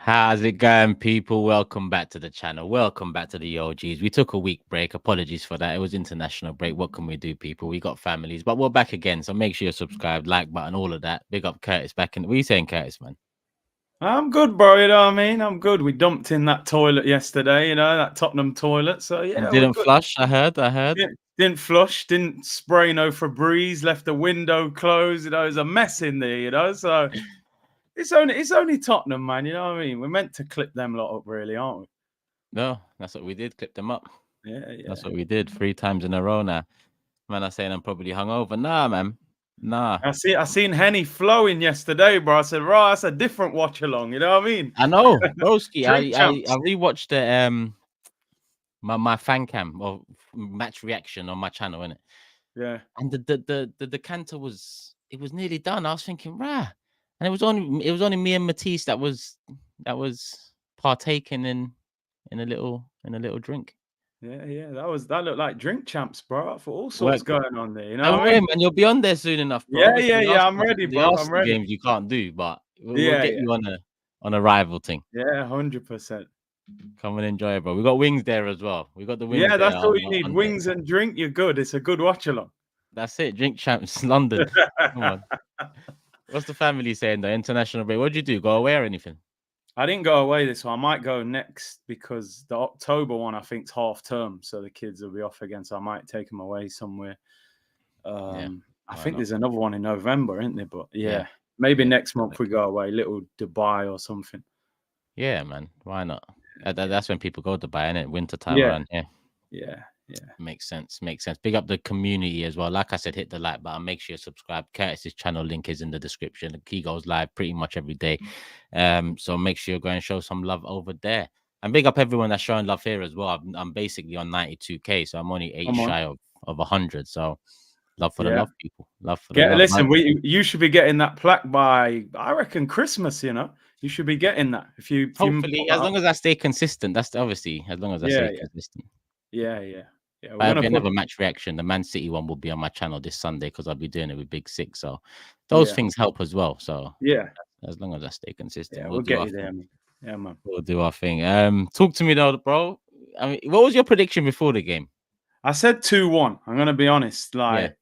How's it going, people? Welcome back to the channel. Welcome back to the OGs. We took a week break. Apologies for that. It was international break. What can we do, people? We got families, but we're back again. So make sure you're subscribed, like button, all of that. Big up Curtis back in. What are you saying, Curtis, man? I'm good, bro. You know what I mean? I'm good. We dumped in that toilet yesterday, that Tottenham toilet. So, And yeah, we're didn't good. flush. I heard. Didn't flush, didn't spray no Febreze, left the window closed. There's a mess in there. So it's only Tottenham, man. You know what I mean? We're meant to clip them lot up, really, aren't we? No, that's what we did. Clip them up. Yeah. That's what we did 3 times in a row now. Man, I'm saying I'm probably hungover. Nah, man. Nah. I seen Henny flowing yesterday, bro. I said, right, that's a different watch along. You know what I mean? I know, broski. Drink I champs. rewatched the my fan cam or match reaction on my channel, innit? Yeah. And the decanter was nearly done. I was thinking, rah, and it was only me and Matisse that was partaking in a little drink. Yeah. That looked like drink champs, bro. For all sorts Worked it. going on there. You know Don't what I worry, mean? man. You'll be on there soon enough, bro. Obviously, Yeah. I'm ready, the bro. I'm Arsenal ready. games you can't do, but we'll Yeah, get yeah. you on a rival thing. Yeah, 100%. Come and enjoy it, bro. We got wings there as well. We got the wings Yeah, there that's all you need. on there. Wings and drink, you're good. It's a good watch along. That's it. Drink champs, London. Come on. What's the family saying? The international break. What'd you do? Go away or anything? I didn't go away this one. I might go next because the October one, I think, is half term. So the kids will be off again. So I might take them away somewhere. Yeah. I Why think not? there's another one in November, isn't there? But Yeah. yeah, maybe Yeah, next month we go away, little Dubai or something. Yeah, man. Why not? That's when people go to buy, innit? Winter time Yeah, around here. yeah. Makes sense. Makes sense. Big up the community as well. Like I said, hit the like button. Make sure you subscribe. Curtis's channel link is in the description. He goes live pretty much every day. So make sure you go and show some love over there. And big up everyone that's showing love here as well. I'm basically on 92K, so I'm only 8 Come on. shy of 100. So love for the Yeah. love, people. Love for the love, Listen, man. you should be getting that plaque by, I reckon, Christmas. You should be getting that if you Hopefully, as long as I stay consistent, that's obviously as long as I stay consistent. Yeah. We're But it'll gonna be put. another match reaction. The Man City one will be on my channel this Sunday because I'll be doing it with Big Six. So those Yeah. things help as well. So Yeah. as long as I stay consistent, Yeah, we'll we'll do get our you there, thing. man. Yeah, man. We'll do our thing. Talk to me though, bro. I mean, what was your prediction before the game? I said 2-1. I'm gonna be honest. Yeah.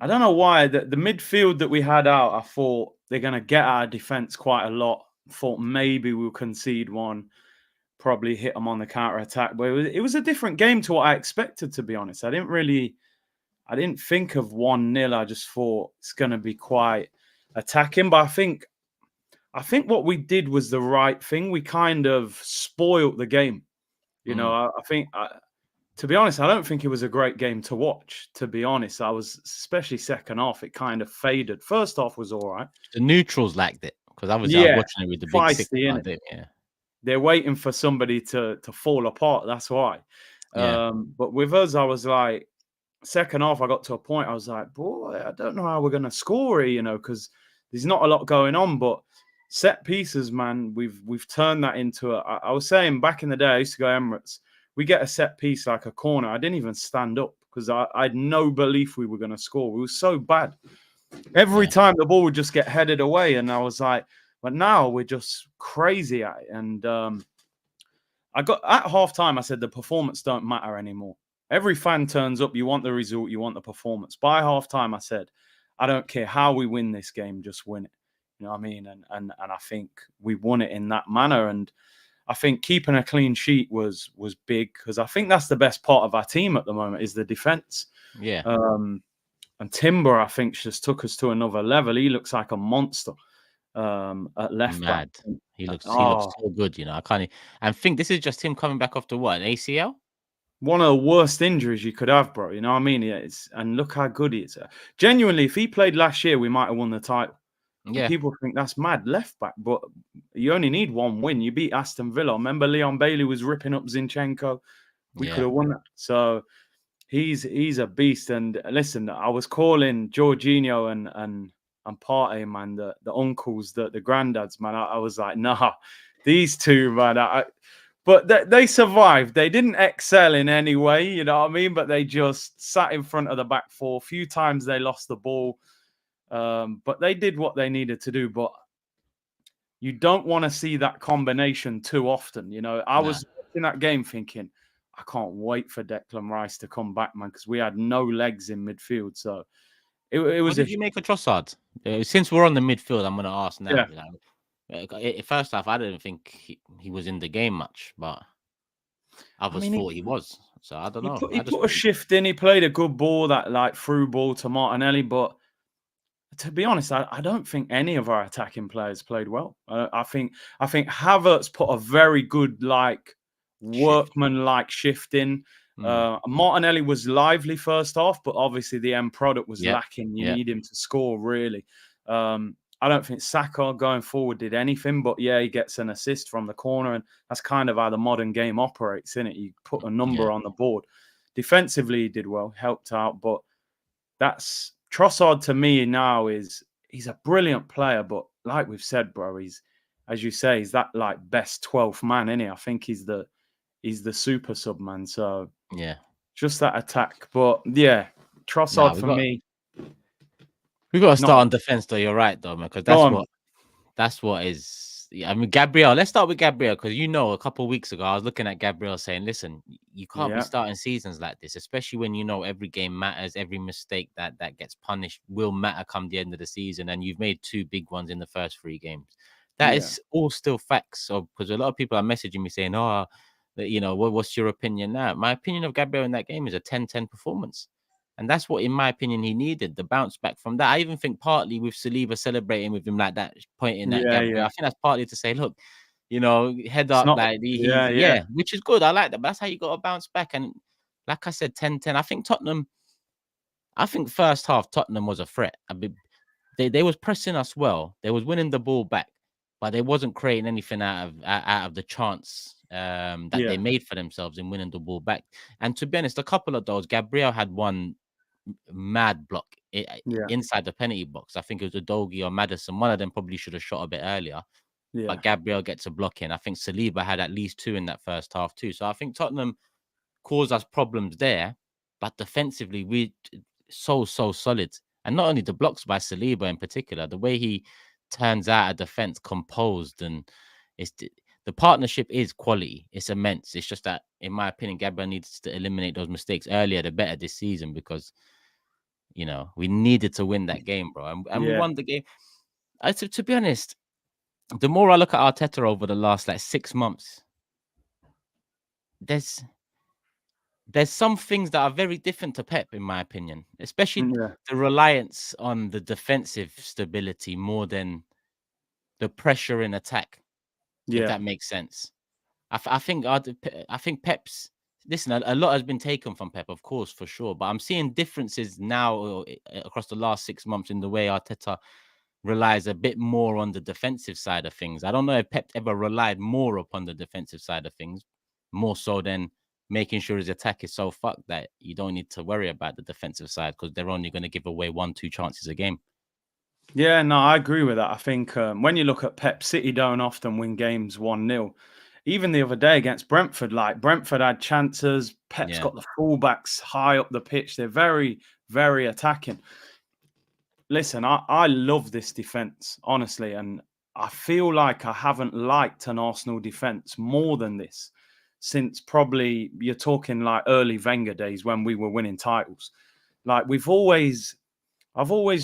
I don't know why the midfield that we had out, I thought they're gonna get our defense quite a lot. Thought maybe we'll concede one, probably hit them on the counter attack. But it was a different game to what I expected, to be honest. I didn't think of 1-0. I just thought it's gonna be quite attacking. But I think what we did was the right thing. We kind of spoiled the game. I think, to be honest, I don't think it was a great game to watch. To be honest, I was, especially second half, it kind of faded. First half was all right. The neutrals liked it because obviously I was Yeah, watching it with the Big Six. feisty, innit? Yeah. They're waiting for somebody to fall apart. That's why. Yeah. But with us, I was like, second half, I got to a point. I was like, boy, I don't know how we're gonna score here, because there's not a lot going on. But set pieces, man, we've turned that into I was saying back in the day, I used to go Emirates. We get a set piece like a corner. I didn't even stand up because I had no belief we were going to score. We were so bad. Every time the ball would just get headed away. And I was like, but now we're just crazy at it. And I got at halftime, I said, the performance don't matter anymore. Every fan turns up. You want the result. You want the performance. By halftime, I said, I don't care how we win this game. Just win it. You know what I mean? And I think we won it in that manner. And I think keeping a clean sheet was big because I think that's the best part of our team at the moment is the defense. Yeah. And Timber, I think, just took us to another level. He looks like a monster at left back. He looks so good. I can't. I think this is just him coming back off the what, an ACL? One of the worst injuries you could have, bro. You know what I mean? And look how good he is. Genuinely, if he played last year, we might have won the title. Yeah. People think that's mad left back, but you only need one win. You beat Aston Villa. Remember, Leon Bailey was ripping up Zinchenko. We could have won that. So he's a beast. And listen, I was calling Jorginho and Partey, man, the uncles, the granddads, man. I was like, nah, these two, man. But they survived. They didn't excel in any way, you know what I mean? But they just sat in front of the back four. A few times they lost the ball. But they did what they needed to do. But you don't want to see that combination too often. You know, I Nah. was watching that game thinking, I can't wait for Declan Rice to come back, man, because we had no legs in midfield. So it What was a did you make of Trossard? Since we're on the midfield, I'm going to ask now. yeah. First off, I didn't think he was in the game much, but I others mean, thought he was. So I don't know. he I just put a thought, shift in. He played a good ball, that like through ball to Martinelli, but to be honest, I don't think any of our attacking players played well. I think Havertz put a very good like shift. workman-like shift in. Mm. Martinelli was lively first half, but obviously the end product was Yep. lacking. You Yep. need him to score really. I don't think Saka going forward did anything, but yeah, he gets an assist from the corner, and that's kind of how the modern game operates, isn't it? You put a Yeah. number on the board. Defensively, he did well, helped out, but that's Trossard to me now he's a brilliant player, but like we've said, bro, he's as you say, he's that like best 12th man, isn't he? I think he's the super sub man. So Yeah. just that attack. But yeah, Nah, Trossard for me, we got to not start on defense though. You're right though, man, because go on. that's what is. Yeah, I mean, Gabriel. Let's start with Gabriel because a couple of weeks ago I was looking at Gabriel saying, "Listen, you can't be Yeah, starting seasons like this, especially when you know every game matters. Every mistake that gets punished will matter come the end of the season, and you've made 2 big ones in the first 3 games. That yeah, is all still facts. So because a lot of people are messaging me saying, "Oh, what's your opinion now?" My opinion of Gabriel in that game is a 10-10 performance. And that's what, in my opinion, he needed, the bounce back from that. I even think partly with Saliba celebrating with him like that, pointing at yeah, Gabriel, yeah. I think that's partly to say, look, head It's up, not. like Yeah, he's, yeah, yeah, which is good. I like that. But that's how you got to bounce back. And like I said, 10-10. I think first half, Tottenham was a threat. They was pressing us well. They was winning the ball back, but they wasn't creating anything out of the chance that yeah, they made for themselves in winning the ball back. And to be honest, a couple of those, Gabriel had one mad block yeah, inside the penalty box. I think it was Udogie or Madison. One of them probably should have shot a bit earlier, yeah, but Gabriel gets a block in. I think Saliba had at least 2 in that first half too. So I think Tottenham caused us problems there, but defensively we so solid. And not only the blocks by Saliba in particular, the way he turns out a defense composed, and it's the partnership is quality. It's immense. It's just that, in my opinion, Gabriel needs to eliminate those mistakes earlier, the better this season, because we needed to win that game, bro, and we yeah, won the game. To be honest, the more I look at Arteta over the last like 6 months, there's some things that are very different to Pep, in my opinion, especially yeah, the reliance on the defensive stability more than the pressure in attack, if yeah, that makes sense. I think Pep's listen. A lot has been taken from Pep, of course, for sure, but I'm seeing differences now across the last 6 months in the way Arteta relies a bit more on the defensive side of things. I don't know if Pep ever relied more upon the defensive side of things, more so than making sure his attack is so fucked that you don't need to worry about the defensive side because they're only going to give away 1-2 chances a game. yeah. No, I agree with that. I think when you look at Pep, City don't often win games 1-0. Even the other day against Brentford, like Brentford had chances. Pep's Yeah, got the fullbacks high up the pitch. They're very, very attacking. Listen, I love this defense, honestly. And I feel like I haven't liked an Arsenal defense more than this since probably you're talking like early Wenger days when we were winning titles. Like I've always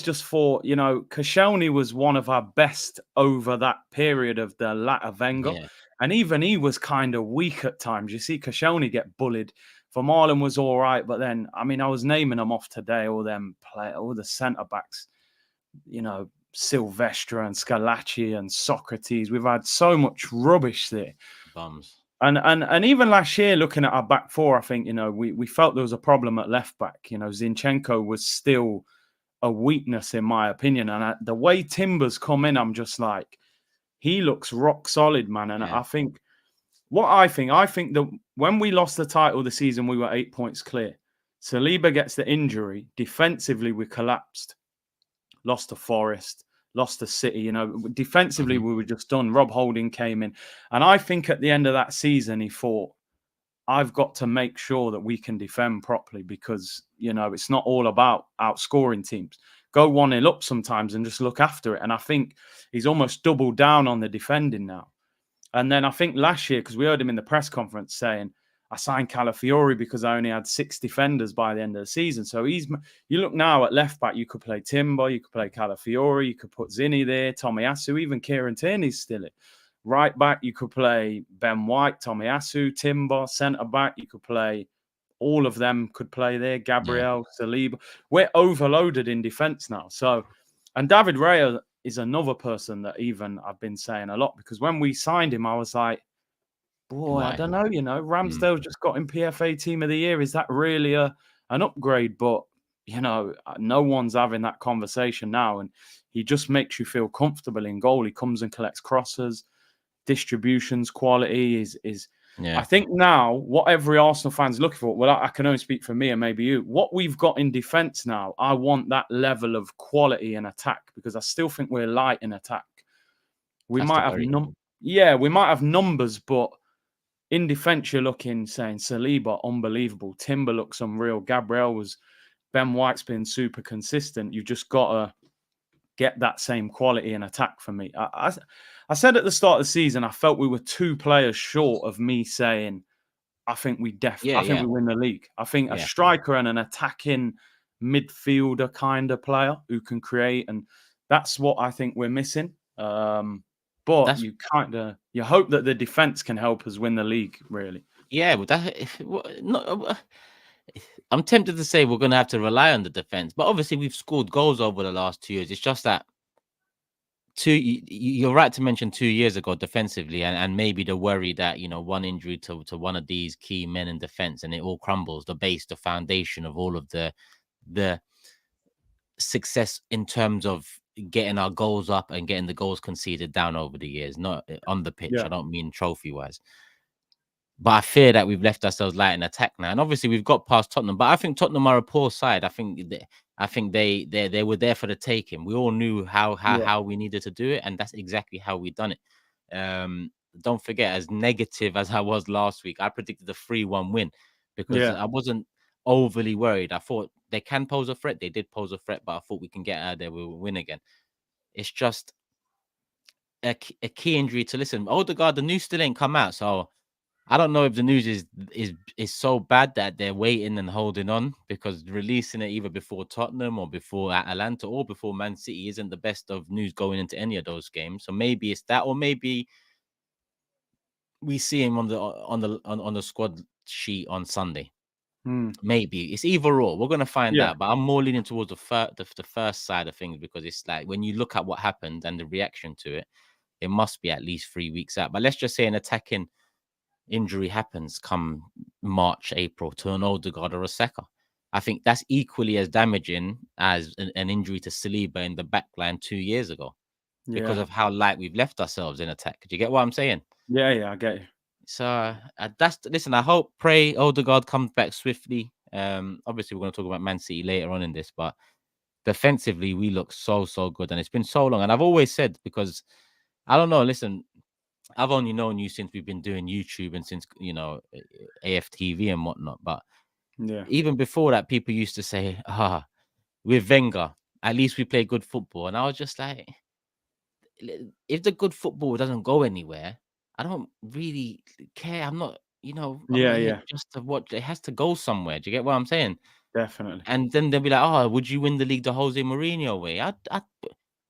just thought, Koscielny was one of our best over that period of the latter Wenger. yeah, And even he was kind of weak at times. You see Koscielny get bullied. For Marlon was all right, but then, I mean, I was naming them off today, all the centre backs, Silvestre and Scalacci and Socrates. We've had so much rubbish there. bums. And even last year, looking at our back four, I think, we felt there was a problem at left back. Zinchenko was still a weakness in my opinion. And the way Timber's come in, I'm just like, he looks rock solid, man. And Yeah, I think that when we lost the title the season, we were 8 points clear. Saliba gets the injury. Defensively, we collapsed. Lost to Forest, lost to City. Defensively, mm-hmm. we were just done. Rob Holding came in. And I think at the end of that season, he thought, I've got to make sure that we can defend properly because, it's not all about outscoring teams. go 1-0 up sometimes and just look after it. And I think he's almost doubled down on the defending now. And then I think last year, because we heard him in the press conference saying, I signed Calafiori because I only had 6 defenders by the end of the season. So you look now at left back, you could play Timber, you could play Calafiori, you could put Zinni there, Tomiyasu, even Kieran Tierney's still it. Right back, you could play Ben White, Tomiyasu, Timber. Centre back, you could play, all of them could play there, Gabriel, Saliba. We're overloaded in defence now. So, and David Raya is another person that even I've been saying a lot, because when we signed him, I was like, boy, I don't know, Ramsdale just got him PFA Team of the Year. Is that really an upgrade? But, no one's having that conversation now. And he just makes you feel comfortable in goal. He comes and collects crosses, distributions, quality is. I think now what every Arsenal fan's looking for, well, I can only speak for me and maybe you, what we've got in defence now, I want that level of quality in attack, because I still think we're light in attack. We might have numbers, but in defence, you're looking, saying Saliba, unbelievable. Timber looks unreal. Ben White's been super consistent. You've just got to get that same quality in attack for me. I said at the start of the season, I felt we were 2 players short of me saying, I think we we win the league. I think a striker and an attacking midfielder kind of player who can create, and that's what I think we're missing. But you hope that the defense can help us win the league, really. Yeah, but I'm tempted to say we're going to have to rely on the defense, but obviously we've scored goals over the last 2 years. It's just that you're right to mention 2 years ago defensively, and maybe the worry that one injury to one of these key men in defense and it all crumbles. The base, the foundation of all of the success in terms of getting our goals up and getting the goals conceded down over the years, not on the pitch. I don't mean trophy wise, but I fear that we've left ourselves light in attack now. And obviously we've got past Tottenham, but I think Tottenham are a poor side. I think they were there for the taking. We all knew how we needed to do it, and that's exactly how we done it. Don't forget, as negative as I was last week, I predicted a 3-1 win because I wasn't overly worried. I thought they can pose a threat. They did pose a threat, but I thought we can get out there. We will win again. It's just a key injury to listen. Odegaard, the news still ain't come out, so I don't know if the news is so bad that they're waiting and holding on, because releasing it either before Tottenham or before Atalanta or before Man City isn't the best of news going into any of those games. So maybe it's that, or maybe we see him on the squad sheet on Sunday. Maybe it's either or. We're gonna find out, but I'm more leaning towards the first side of things, because it's like when you look at what happened and the reaction to it, it must be at least 3 weeks out. But let's just say an attacking injury happens come March, April to an Odegaard or a Saka. I think that's equally as damaging as an injury to Saliba in the back line 2 years ago, because of how light we've left ourselves in attack. Do you get what I'm saying? Yeah, I get you. So listen, I pray Odegaard comes back swiftly. Obviously we're going to talk about Man City later on in this, but defensively we look so good, and it's been so long. And I've always said, because I don't know, listen, I've only known you since we've been doing YouTube and since AFTV and whatnot, but even before that, people used to say, with Wenger, at least we play good football. And I was just like, if the good football doesn't go anywhere, I don't really care. I'm not, I'm not here just to watch. It has to go somewhere. Do you get what I'm saying? Definitely. And then they'll be like, would you win the league the Jose Mourinho way?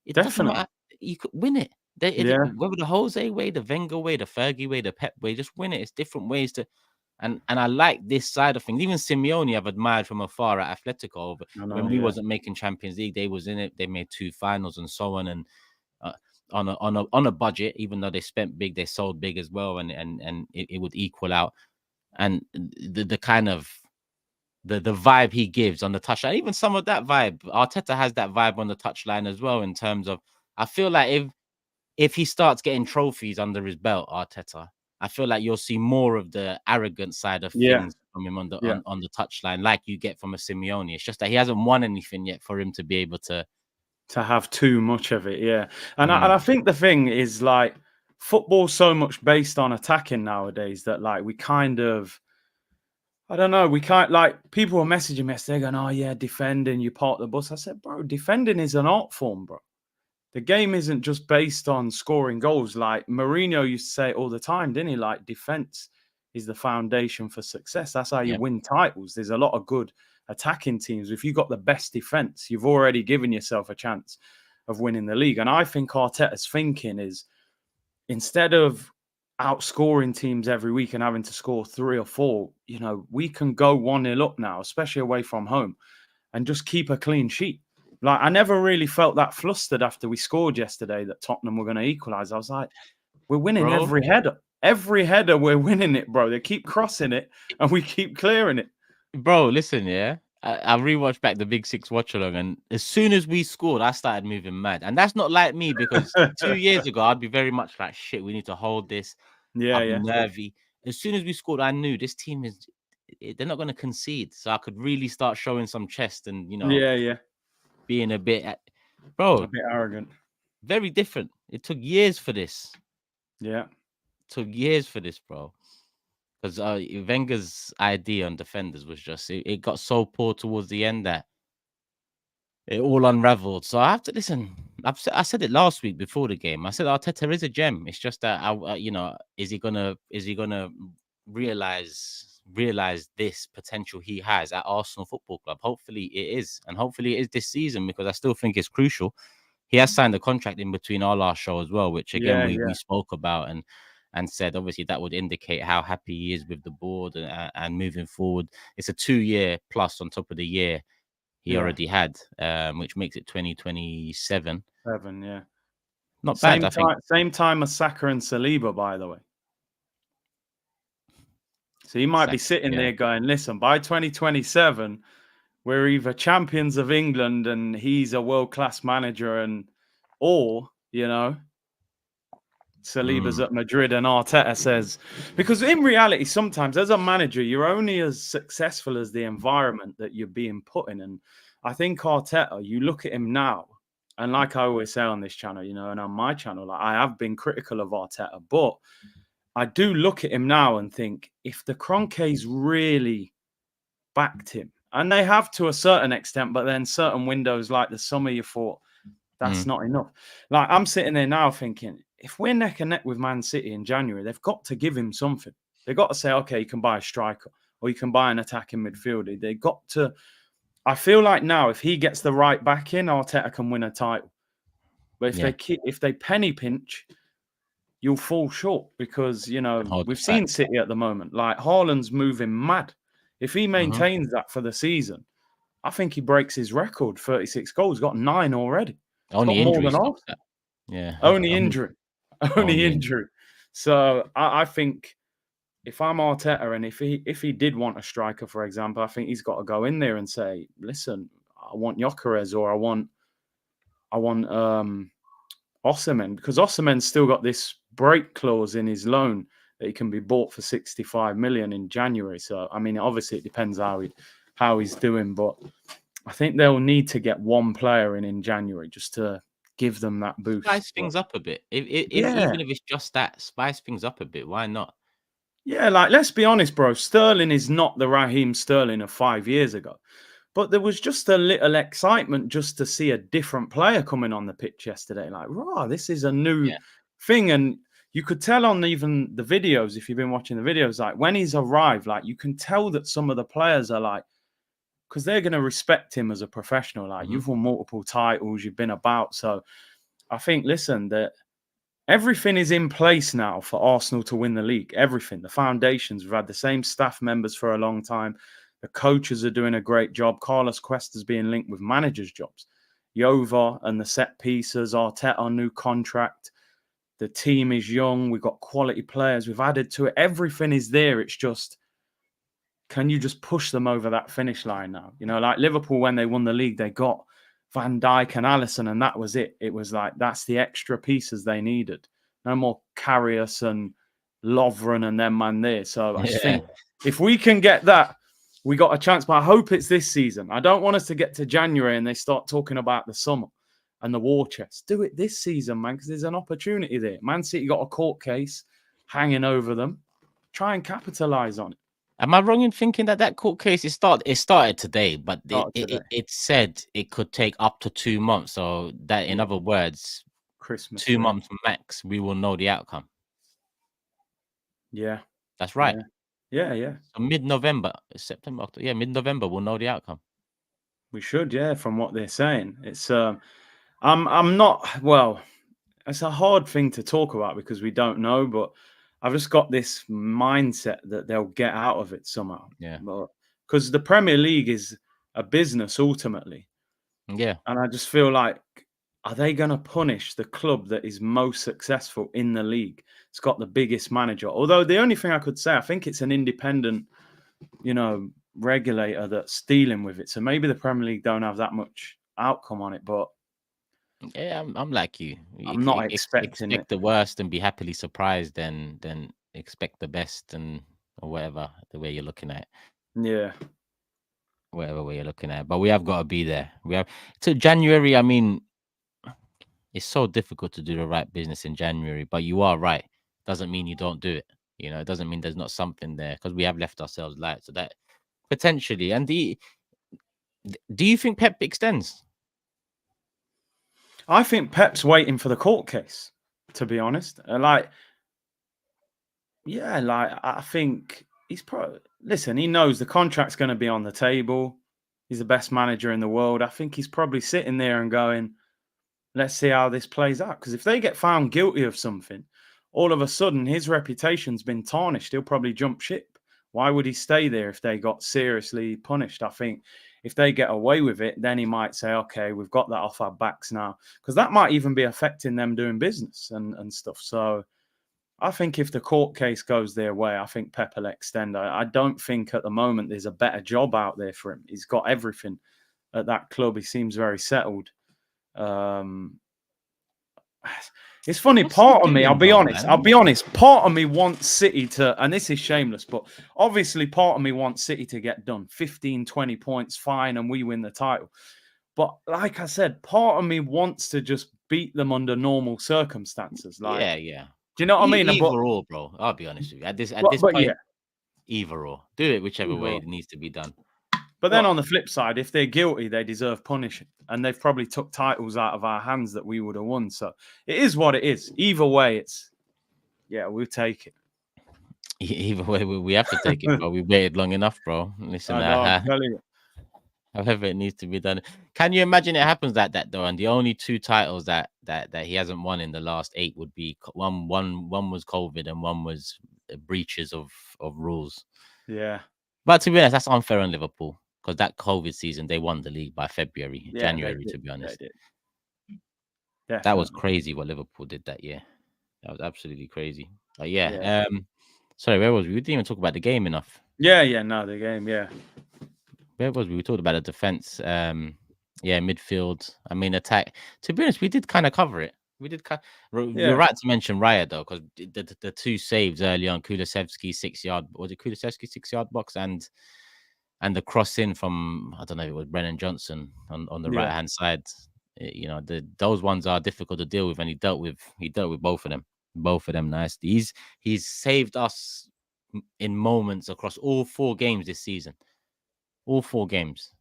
It doesn't matter. You could win it. Whether the Jose way, the Wenger way, the Fergie way, the Pep way, just win it. It's different ways to, and I like this side of things. Even Simeone, I've admired from afar at Atletico. When we wasn't making Champions League, they was in it. They made 2 finals and so on, and on a budget. Even though they spent big, they sold big as well, and it would equal out. And the kind of the vibe he gives on the touchline, even some of that vibe, Arteta has that vibe on the touchline as well. In terms of, I feel like if he starts getting trophies under his belt, Arteta, I feel like you'll see more of the arrogant side of things from him on the touchline, like you get from a Simeone. It's just that he hasn't won anything yet for him to be able to have too much of it. And I think the thing is, like, football's so much based on attacking nowadays that, like, we kind of, I don't know. We can't, like, people were messaging me yesterday going, oh, yeah, defending, you park the bus. I said, bro, defending is an art form, bro. The game isn't just based on scoring goals. Like Mourinho used to say it all the time, didn't he? Like, defense is the foundation for success. That's how you Yep. win titles. There's a lot of good attacking teams. If you've got the best defense, you've already given yourself a chance of winning the league. And I think Arteta's thinking is, instead of outscoring teams every week and having to score 3 or 4, you know, we can go 1-0 up now, especially away from home, and just keep a clean sheet. Like, I never really felt that flustered after we scored yesterday that Tottenham were going to equalise. I was like, we're winning Bro, every header. Every header, we're winning it, bro. They keep crossing it and we keep clearing it. bro, listen, yeah. I rewatched back the Big Six watch along, and as soon as we scored, I started moving mad. And that's not like me, because 2 years ago, I'd be very much like, shit, we need to hold this. I'll be Yeah. nervy. As soon as we scored, I knew this team is, they're not going to concede. So I could really start showing some chest and, Yeah. being a bit, A bro, bit arrogant. very different. It took years for this. Yeah. Took years for this, bro. Because Wenger's idea on defenders was just, it got so poor towards the end that it all unraveled. So I have to listen. I said it last week before the game. I said Arteta is a gem. It's just that is he gonna realize this potential he has at Arsenal Football Club? Hopefully it is, and hopefully it is this season, because I still think it's crucial. He has signed a contract in between our last show as well, which again we spoke about and said obviously that would indicate how happy he is with the board and moving forward. It's a 2-year plus on top of the year he already had, which makes it 2027. 7, yeah. Not bad, I think. Same time as Saka and Saliba, by the way. So he might be sitting there going, listen, by 2027, we're either champions of England and he's a world-class manager, or, Saliba's at Madrid and Arteta says, because in reality, sometimes as a manager, you're only as successful as the environment that you're being put in. And I think Arteta, you look at him now, and like I always say on this channel, and on my channel, like, I have been critical of Arteta, but I do look at him now and think, if the Kroenkes really backed him, and they have to a certain extent, but then certain windows like the summer, you thought, that's not enough. Like, I'm sitting there now thinking, if we're neck and neck with Man City in January, they've got to give him something. They've got to say, okay, you can buy a striker or you can buy an attacking midfielder. They got to. I feel like now, if he gets the right back in, Arteta can win a title. But if they penny pinch, you'll fall short, because we've seen City at the moment. Like, Haaland's moving mad. If he maintains that for the season, I think he breaks his record. 36 goals, got 9 already. Only got injury more than stops that. Yeah. Only injury. Only injury. So I think if I'm Arteta, and if he did want a striker, for example, I think he's got to go in there and say, listen, I want Gyökeres, or I want Osimhen, because Osimhen's still got this break clause in his loan that he can be bought for 65 million in January. So I mean, obviously it depends how he's doing, but I think they'll need to get one player in January just to give them that boost. Spice things up a bit. Even if it's just that, spice things up a bit. Why not? Yeah, like, let's be honest, bro. Sterling is not the Raheem Sterling of 5 years ago. But there was just a little excitement just to see a different player coming on the pitch yesterday. Like, raw, this is a new thing. And you could tell on even the videos, if you've been watching the videos, like, when he's arrived, like, you can tell that some of the players are like, because they're going to respect him as a professional. Like, you've won multiple titles, you've been about. So I think, listen, that everything is in place now for Arsenal to win the league. Everything. The foundations. We've had the same staff members for a long time. The coaches are doing a great job. Carlos Cuesta's being linked with managers' jobs. Yova and the set pieces. Arteta, new contract. The team is young. We've got quality players. We've added to it. Everything is there. It's just, can you just push them over that finish line now? Like Liverpool, when they won the league, they got Van Dijk and Alisson, and that was it. It was like, that's the extra pieces they needed. No more Karius and Lovren and them man there. So I just think if we can get that, we got a chance. But I hope it's this season. I don't want us to get to January and they start talking about the summer and the war chest. Do it this season, man, because there's an opportunity there. Man City got a court case hanging over them. Try and capitalize on it. Am I wrong in thinking that court case it started today, but Started today. it said it could take up to 2 months. So that, in Yeah. other words, Christmas. 2 months max, we will know the outcome. Yeah. That's right. Yeah. So mid-November, September, October, yeah, mid-November, we'll know the outcome. We should, yeah, from what they're saying. It's I'm not well, it's a hard thing to talk about because we don't know, but I've just got this mindset that they'll get out of it somehow. Yeah. But because the Premier League is a business ultimately. Yeah. And I just feel like, are they going to punish the club that is most successful in the league? It's got the biggest manager. Although the only thing I could say, I think it's an independent, regulator that's dealing with it. So maybe the Premier League don't have that much outcome on it, but Yeah, I'm like you. I'm not expecting it. Expect the worst and be happily surprised, than expect the best, and or whatever the way you're looking at it. Yeah. Whatever way you're looking at it. But we have got to be there. We have to January. I mean, it's so difficult to do the right business in January, but you are right. Doesn't mean you don't do it. It doesn't mean there's not something there, because we have left ourselves light. So that potentially, and do you think Pep extends? I think Pep's waiting for the court case, to be honest. I think listen, he knows the contract's going to be on the table. He's the best manager in the world. I think he's probably sitting there and going, let's see how this plays out. Because if they get found guilty of something, all of a sudden his reputation's been tarnished. He'll probably jump ship. Why would he stay there if they got seriously punished? I think if they get away with it, then he might say, okay, we've got that off our backs now. Because that might even be affecting them doing business and stuff. So I think if the court case goes their way, I think Pep will extend. I don't think at the moment there's a better job out there for him. He's got everything at that club. He seems very settled. It's funny. What's he Part of me, I'll doing be though, honest. I'll man? be honest. Part of me wants City to, and this is shameless, but obviously part of me wants City to get done. 15, 20 points, fine, and we win the title. But like I said, part of me wants to just beat them under normal circumstances. Like, Yeah. do you know what I mean? Either or, bro. I'll be honest with you. At this But point, yeah, either or. Do it whichever either way or. it needs to be done. But then on the flip side, if they're guilty, they deserve punishing. And they've probably took titles out of our hands that we would have won. So it is what it is. Either way, we'll take it. Either way, we have to take it, bro. We waited long enough, bro. Listen, I know, I'm telling you. however it needs to be done. Can you imagine it happens like that though? And the only two titles that he hasn't won in the last 8 would be one was COVID and one was breaches of rules. Yeah. But to be honest, that's unfair on Liverpool, because that COVID season they won the league by January. To be honest, that was crazy what Liverpool did that year. That was absolutely crazy. But yeah. Sorry, where was we? We didn't even talk about the game enough. No, the game, yeah. Where was we? We talked about the defense. Midfield. I mean, attack. To be honest, we did kind of cover it. We did. You're right to mention Raya though, because the two saves early on, Kulusevski 6-yard. Was it Kulusevski 6-yard box and the cross in from, I don't know if it was Brennan Johnson on the right hand side. Those ones are difficult to deal with, and he dealt with both of them. Both of them nicely. He's saved us in moments across all 4 games this season. All 4 games.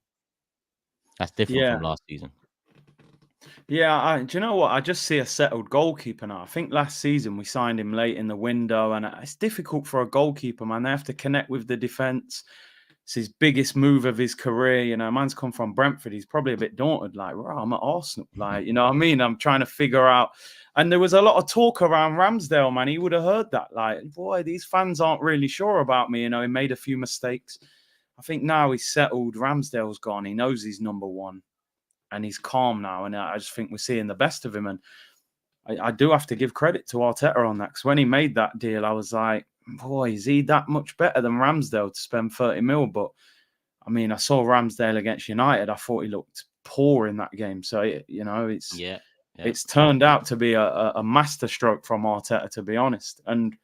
That's different from last season. Yeah, do you know what? I just see a settled goalkeeper now. I think last season we signed him late in the window, and it's difficult for a goalkeeper, man. They have to connect with the defense. It's his biggest move of his career. Man's come from Brentford. He's probably a bit daunted, like, wow, I'm at Arsenal. Like, you know what I mean? I'm trying to figure out. And there was a lot of talk around Ramsdale, man. He would have heard that. Like, boy, these fans aren't really sure about me. He made a few mistakes. I think now he's settled. Ramsdale's gone. He knows he's number one. And he's calm now. And I just think we're seeing the best of him. And I do have to give credit to Arteta on that. Because when he made that deal, I was like, boy, is he that much better than Ramsdale to spend 30 mil? But, I mean, I saw Ramsdale against United. I thought he looked poor in that game. So, it's turned out to be a masterstroke from Arteta, to be honest. And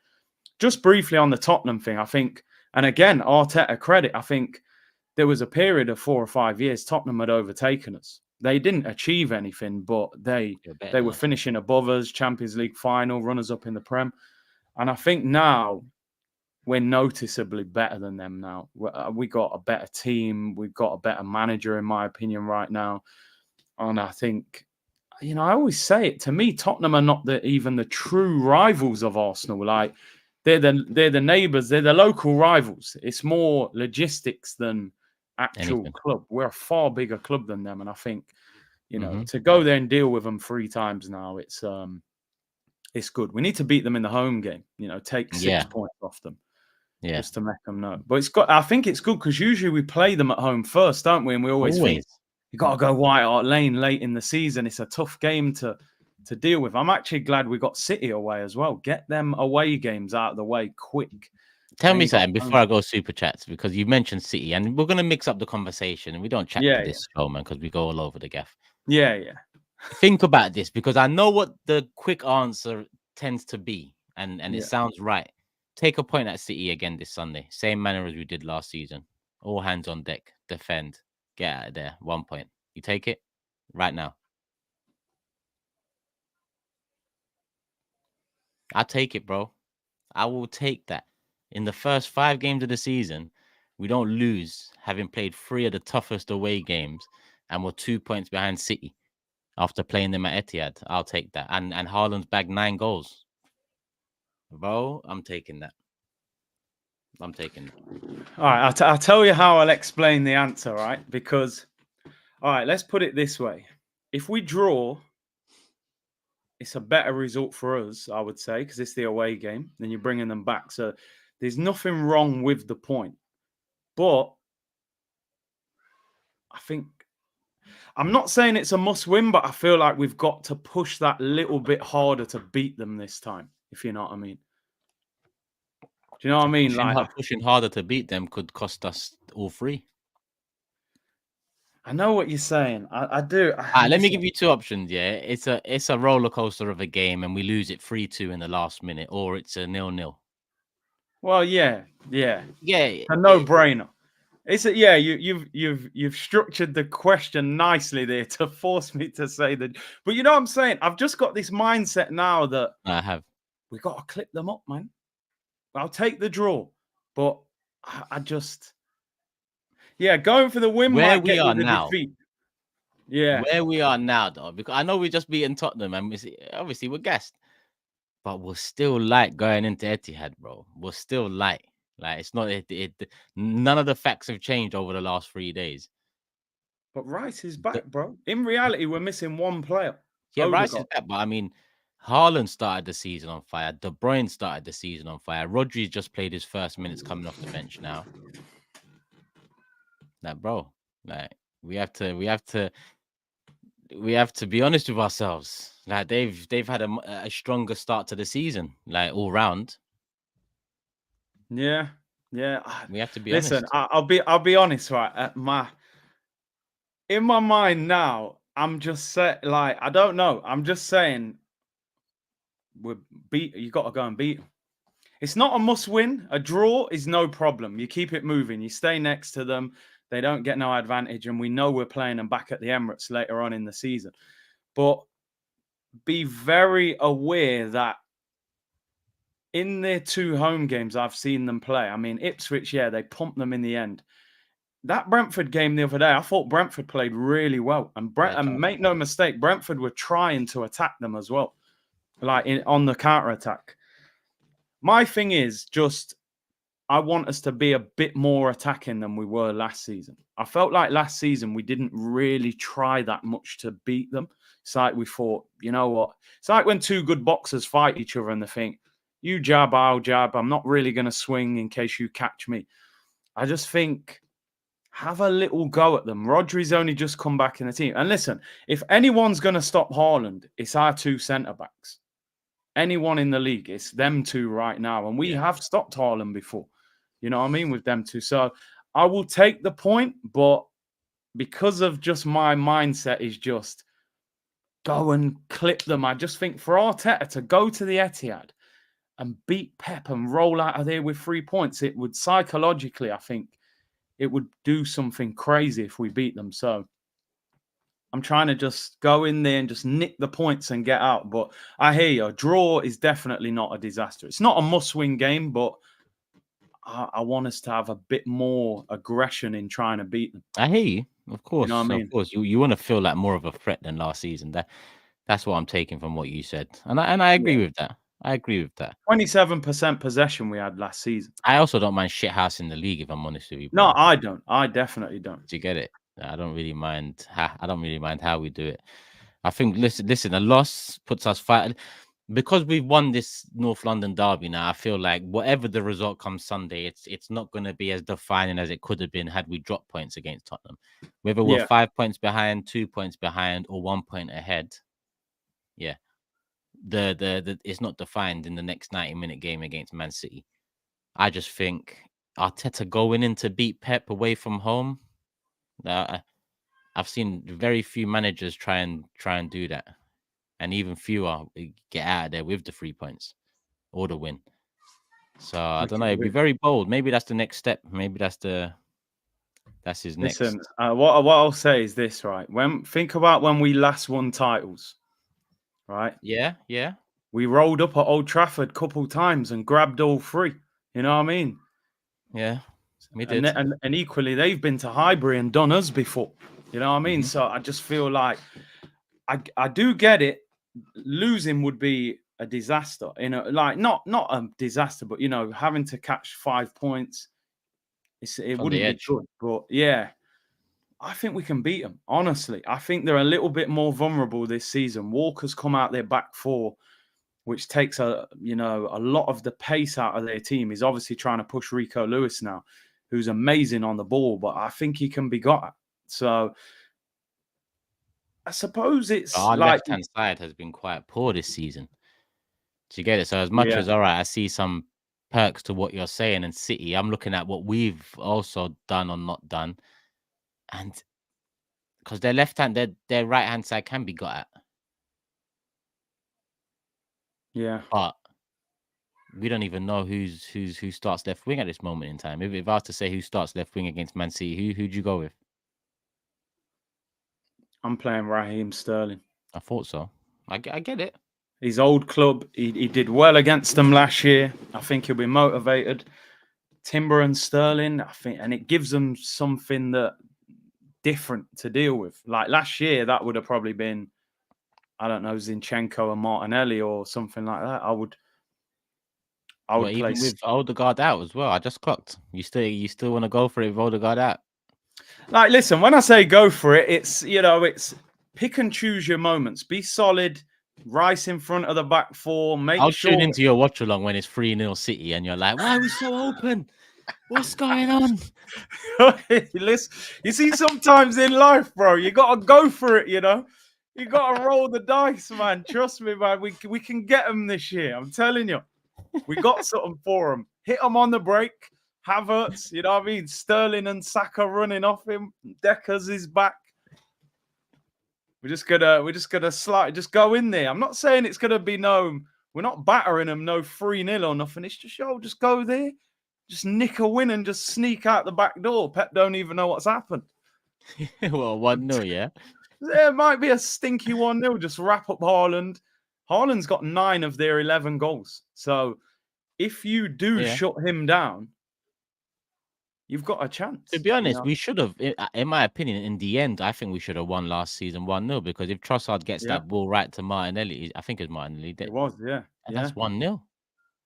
just briefly on the Tottenham thing, I think, and again, Arteta credit, I think there was a period of 4 or 5 years Tottenham had overtaken us. They didn't achieve anything, but they were finishing above us, Champions League final, runners-up in the Prem. And I think now we're noticeably better than them now. We got a better team. We've got a better manager, in my opinion, right now. And I think, I always say it, to me, Tottenham are not even the true rivals of Arsenal. Like, they're the neighbours, they're the local rivals. It's more logistics than actual Anything. club. We're a far bigger club than them. And I think, to go there and deal with them 3 times now, it's good. We need to beat them in the home game, take 6 points off them. Yeah. Just to make them know. But I think it's good because usually we play them at home first, don't we? And we always think you got to go White Hart Lane late in the season. It's a tough game to deal with. I'm actually glad we got City away as well. Get them away games out of the way quick. Tell me something before I go super chats, because you mentioned City, and we're going to mix up the conversation, and we don't chat to this show, man, because we go all over the gaff. Yeah. Think about this, because I know what the quick answer tends to be, and it sounds right. Take a point at City again this Sunday. Same manner as we did last season. All hands on deck. Defend. Get out of there. 1 point. You take it right now. I'll take it, bro. I will take that. In the first 5 games of the season, we don't lose, having played 3 of the toughest away games, and we're 2 points behind City after playing them at Etihad. I'll take that. And Haaland's bagged 9 goals. Bro, I'm taking that. All right, I'll tell you how I'll explain the answer, right? Because, all right, let's put it this way. If we draw, it's a better result for us, I would say, because it's the away game. Then you're bringing them back. So there's nothing wrong with the point. But I think, I'm not saying it's a must win, but I feel like we've got to push that little bit harder to beat them this time, if you know what I mean. Do you know what I mean? Pushing harder to beat them could cost us all 3. I know what you're saying. I do. Let me give you 2 options. Yeah, it's a roller coaster of a game, and we lose it 3-2 in the last minute, or it's a 0-0. Well, yeah. A no-brainer. You've structured the question nicely there to force me to say that. But you know what I'm saying? I've just got this mindset now that I have. We got to clip them up, man. I'll take the draw, but I just, going for the win where might we get are you the now. defeat. Yeah, where we are now, though, because I know we just beaten Tottenham, and obviously we're gassed, but we're still light going into Etihad, bro. We're still light. Like, it's not none of the facts have changed over the last 3 days. But Rice is back, bro. In reality, we're missing 1 player. Yeah, Rice is back, but I mean, Haaland started the season on fire. De Bruyne started the season on fire. Rodrigo just played his first minutes coming off the bench now. Like, bro, like we have to be honest with ourselves. Like, they've had a stronger start to the season, like, all round. Yeah. We have to be honest. Listen, I'll be honest, right? In my mind now, I'm just saying, like, I don't know. I'm just saying, you got to go and beat them. It's not a must win. A draw is no problem. You keep it moving. You stay next to them. They don't get no advantage. And we know we're playing them back at the Emirates later on in the season. But be very aware that in their 2 home games, I've seen them play. I mean, Ipswich, they pumped them in the end. That Brentford game the other day, I thought Brentford played really well. And make no mistake, Brentford were trying to attack them as well, like on the counter-attack. My thing is just, I want us to be a bit more attacking than we were last season. I felt like last season we didn't really try that much to beat them. It's like we thought, you know what? It's like when 2 good boxers fight each other and they think, you jab, I'll jab. I'm not really going to swing in case you catch me. I just think, have a little go at them. Rodri's only just come back in the team. And listen, if anyone's going to stop Haaland, it's our 2 centre-backs. Anyone in the league, it's them 2 right now. And we have stopped Haaland before. You know what I mean? With them 2. So I will take the point, but because of just my mindset is just go and clip them. I just think for Arteta to go to the Etihad and beat Pep and roll out of there with 3 points, it would psychologically, I think, it would do something crazy if we beat them. So I'm trying to just go in there and just nick the points and get out. But I hear you. A draw is definitely not a disaster. It's not a must-win game, but I want us to have a bit more aggression in trying to beat them. I hear you. Of You know what I course, mean? you want to feel like more of a threat than last season. That's what I'm taking from what you said, and I agree Yeah. with that. I agree with that. 27% possession we had last season. I also don't mind shithouse in the league, if I'm honest with you, No, bro. I don't. I definitely don't. Do you get it? I don't really mind. I don't really mind how we do it. I think listen, a loss puts us fighting because we've won this North London derby now. I feel like whatever the result comes Sunday, it's not going to be as defining as it could have been had we dropped points against Tottenham. Whether we're Yeah. 5 points behind, 2 points behind, or 1 point ahead, yeah, the it's not defined in the next 90-minute game against Man City. I just think Arteta going in to beat Pep away from home. I've seen very few managers try and do that, and even fewer get out of there with the 3 points or the win. So I don't know. It'd be very bold. Maybe that's the next step. Maybe that's his next. Listen, what I'll say is this, right? Think about when we last won titles, right? Yeah. We rolled up at Old Trafford a couple times and grabbed all three. You know what I mean? Yeah, we And did. and equally, they've been to Highbury and done us before. You know what I mean? Mhm. So I just feel like I do get it. Losing would be a disaster. You know, like not a disaster, but you know, having to catch 5 points, it On the wouldn't be edge. good. But yeah, I think we can beat them. Honestly, I think they're a little bit more vulnerable this season. Walker's come out their back four, which takes a lot of the pace out of their team. He's obviously trying to push Rico Lewis now, who's amazing on the ball, but I think he can be got at. So I suppose it's Our like, left-hand side has been quite poor this season. Do you get it? So as much yeah, as all right, I see some perks to what you're saying in City. I'm looking at what we've also done or not done, and because their left hand, their right hand side can be got at, yeah. but we don't even know who starts left wing at this moment in time. If I was to say who starts left wing against Man City, who'd you go with? I'm playing Raheem Sterling. I thought so. I get it. His old club, he did well against them last year. I think he'll be motivated. Timber and Sterling, I think, and it gives them something that different to deal with. Like last year, that would have probably been, I don't know, Zinchenko and Martinelli or something like that. I would Well, play. even with Odegaard out as well, I just clocked. You still want to go for it with Odegaard out? Like, listen, when I say go for it, it's pick and choose your moments. Be solid. Rice in front of the back four. Make I'll sure. tune into your watch along when it's 3-0 City and you're like, why are we so open? What's going on? Listen, you see, sometimes in life, bro, you gotta go for it. You know, you gotta roll the dice, man. Trust me, man. We can get them this year. I'm telling you, we got something for them. Hit them on the break. Havertz, you know what I mean? Sterling and Saka running off him. Deckers is back. We're just gonna just go in there. I'm not saying it's gonna be we're not battering them, no 3-0 or nothing. It's just just go there, just nick a win and just sneak out the back door. Pep don't even know what's happened. Well, 1-0, yeah. There might be a stinky 1-0, just wrap up Haaland. Haaland's got 9 of their 11 goals. So if you do shut him down, you've got a chance. To be honest, we should have, in my opinion, in the end, I think we should have won last season 1-0 because if Trossard gets that ball right to Martinelli, I think it's Martinelli. It was, yeah. That's 1-0.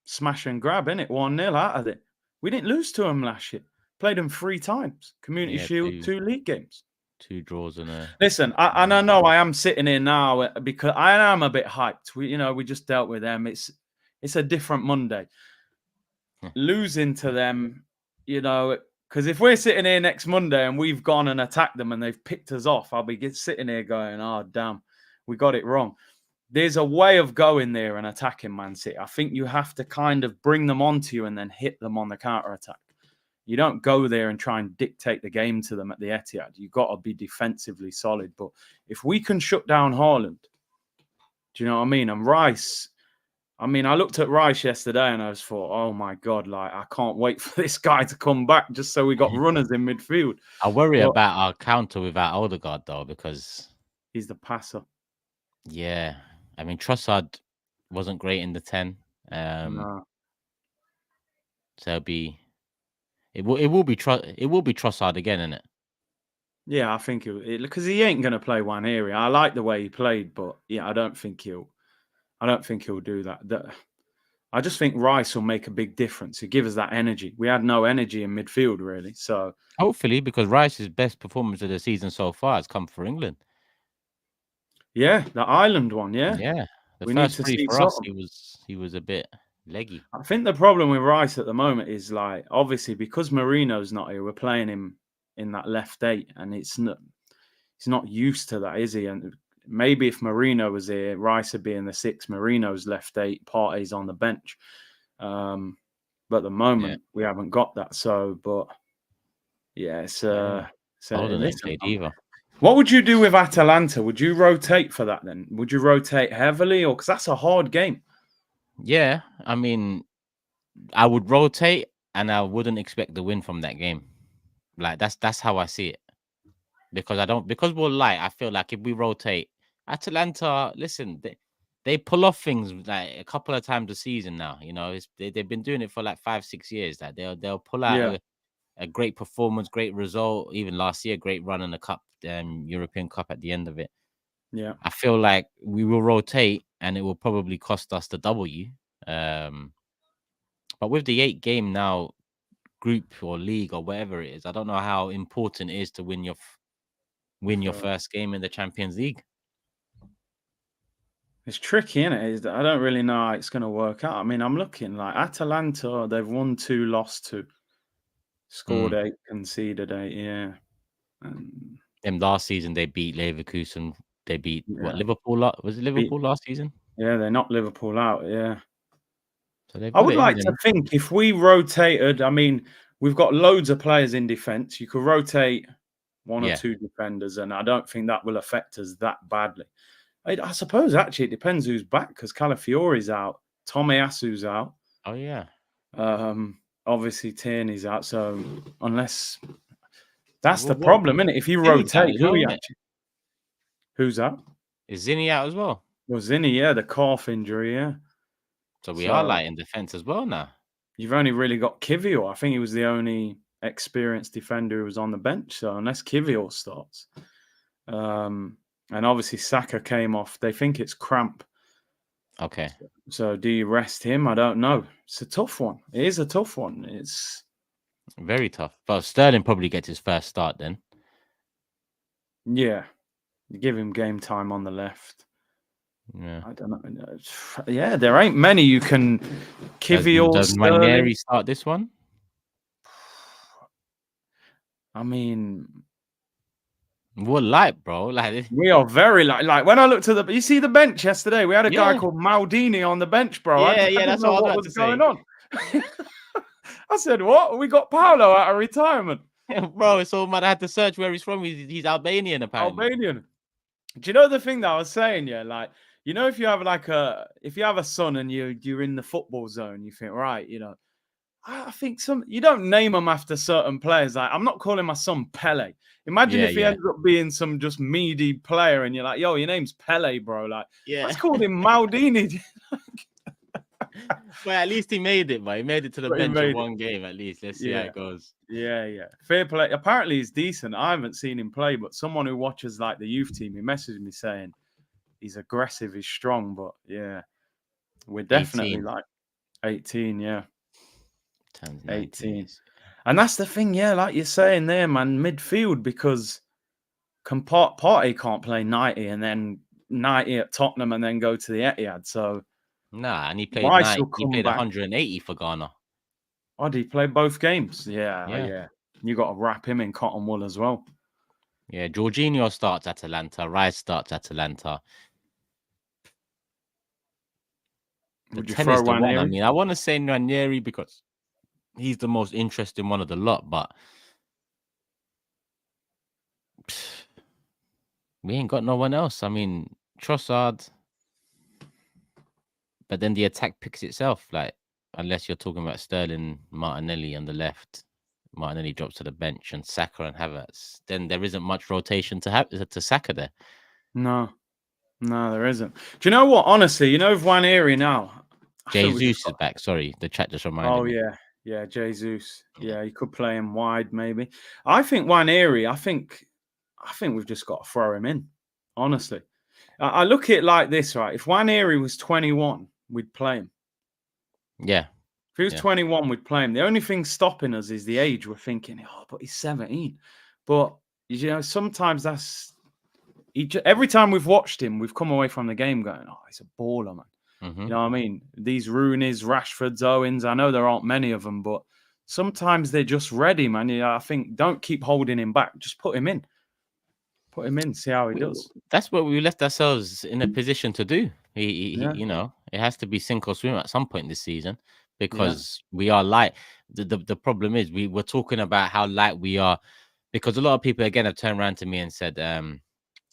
Smash and grab, innit? 1-0 out of it. We didn't lose to them last year. Played them 3 times. Community Shield, 2 league games. 2 draws and a. Listen, I know I am sitting here now because I am a bit hyped. We just dealt with them. It's a different Monday. Losing to them, because if we're sitting here next Monday and we've gone and attacked them and they've picked us off, I'll be sitting here going, oh, damn, we got it wrong. There's a way of going there and attacking Man City. I think you have to kind of bring them onto you and then hit them on the counter-attack. You don't go there and try and dictate the game to them at the Etihad. You've got to be defensively solid. But if we can shut down Haaland, do you know what I mean? And Rice, I looked at Rice yesterday and I just thought, oh my God, like I can't wait for this guy to come back just so we got runners in midfield. I worry about our counter without Odegaard though, because he's the passer. Yeah. Trossard wasn't great in the 10. No. So it'll be It will be Trossard again, isn't it? Yeah, I think because he ain't going to play Waneri. I like the way he played, but yeah, I don't think he'll do that. I just think Rice will make a big difference. He'll give us that energy. We had no energy in midfield really, so Hopefully, because Rice's best performance of the season so far has come for England. yeah, the Ireland one, yeah. Yeah, the We need first to three see for us, something. he was a bit leggy. I think the problem with Rice at the moment is like obviously because Marino's not here, we're playing him in that left 8, and he's not used to that, is he? And maybe if Marino was here, Rice would be in the 6, Marino's left 8, Partey's on the bench. But at the moment we haven't got that. So, but yeah, Foden ain't listen, played either. what would you do with Atalanta? Would you rotate for that then? Would you rotate heavily, or because that's a hard game? Yeah, I mean, I would rotate, and I wouldn't expect the win from that game. Like that's how I see it. Because we're light. I feel like if we rotate, Atalanta, listen, they pull off things like a couple of times a season now. You know, they've been doing it for like 5-6 years. That they'll pull out Yeah, a great performance, great result. Even last year, great run in the cup, European Cup at the end of it. yeah. I feel like we will rotate, and it will probably cost us the W. But with the 8-game now group or league or whatever it is, I don't know how important it is to win your So first game in the Champions League. it's tricky, isn't it? I don't really know how it's going to work out. I mean, I'm looking like Atalanta, they've won 2, lost 2, scored 8, conceded 8. Yeah. And last season they beat Leverkusen. They beat Yeah. Liverpool? Was it Liverpool last season? Yeah, they knocked Liverpool out. Yeah. So they've I got would it in like to them. think if we rotated, I mean, we've got loads of players in defence. You could rotate one or Yeah. 2 defenders, and I don't think that will affect us that badly. I suppose actually it depends who's back because Calafiori's out, Tomiyasu's out. Oh yeah. Obviously Tierney's out. So unless that's the What problem, isn't it? If you Zinni's out rotate, as who well, are you isn't it? actually? Who's out? Is Zinni out as well? Well, Zinni, yeah, the calf injury, yeah. So we are So light in defense as well now. you've only really got Kivior. I think he was the only experienced defender who was on the bench. So unless Kivior starts, and obviously Saka came off. They think it's cramp. Okay. So do you rest him? I don't know. It's a tough one. It is a tough one. It's very tough. But Sterling probably gets his first start then. Yeah. You give him game time on the left. Yeah. I don't know. Yeah, there ain't many you can Kivior. Does Ranieri start this one? I mean, we're light, bro. Like we are very light. Like when I looked at you see the bench yesterday, we had a guy called Maldini on the bench, bro. Yeah, I didn't that's know what was going on. I said, what? We got Paolo out of retirement. Bro, it's all mad. I had to search where he's from. He's Albanian, apparently. Albanian. Do you know the thing that I was saying? Yeah, like, you know, if you have a son and you're in the football zone, you think, right, you know, I think you don't name them after certain players. Like, I'm not calling my son Pele. Imagine if he ends up being some just meaty player and you're like, yo, your name's Pele, bro. Like, let's call him Maldini. Well, at least he made it, but he made it to the bench in one game at least. Let's see how it goes. Yeah. Fair play. Apparently he's decent. I haven't seen him play, but someone who watches like the youth team, he messaged me saying he's aggressive, he's strong, but yeah, we're definitely 18. like 18, yeah. 18. Years. And that's the thing, yeah, like you're saying there, man, midfield, because Partey can't play 90 and then 90 at Tottenham and then go to the Etihad. So and he played 90. He played back. 180 for Ghana. Oh, did he play both games? Yeah. You got to wrap him in cotton wool as well. Yeah, Jorginho starts Atalanta. Rice starts Atalanta. The 10 is the one. I mean, I want to say Ranieri because he's the most interesting one of the lot, but we ain't got no one else. I mean, Trossard. But then the attack picks itself, like, unless you're talking about Sterling, Martinelli on the left, Martinelli drops to the bench, and Saka and Havertz, then there isn't much rotation to Saka there. No, there isn't. Do you know what? Honestly, you know Waneri now. Jesus is back. Sorry, the chat just reminded me. Yeah. Yeah, Jesus. Yeah, you could play him wide, maybe. I think Waneri. I think we've just got to throw him in. Honestly, I look at it like this, right? If Waneri was 21, we'd play him. Yeah. If he was Yeah. 21, we'd play him. The only thing stopping us is the age. We're thinking, oh, but he's 17. But sometimes that's every time we've watched him, we've come away from the game going, oh, he's a baller, man. Mm-hmm. You know what I mean? These Rooney's, Rashfords, Owens, I know there aren't many of them, but sometimes they're just ready, man. Yeah, I think don't keep holding him back. Just put him in. Put him in, see how he does. That's what we left ourselves in a position to do. Yeah. You know, it has to be sink or swim at some point this season because we are light. The problem is we were talking about how light we are because a lot of people again have turned around to me and said,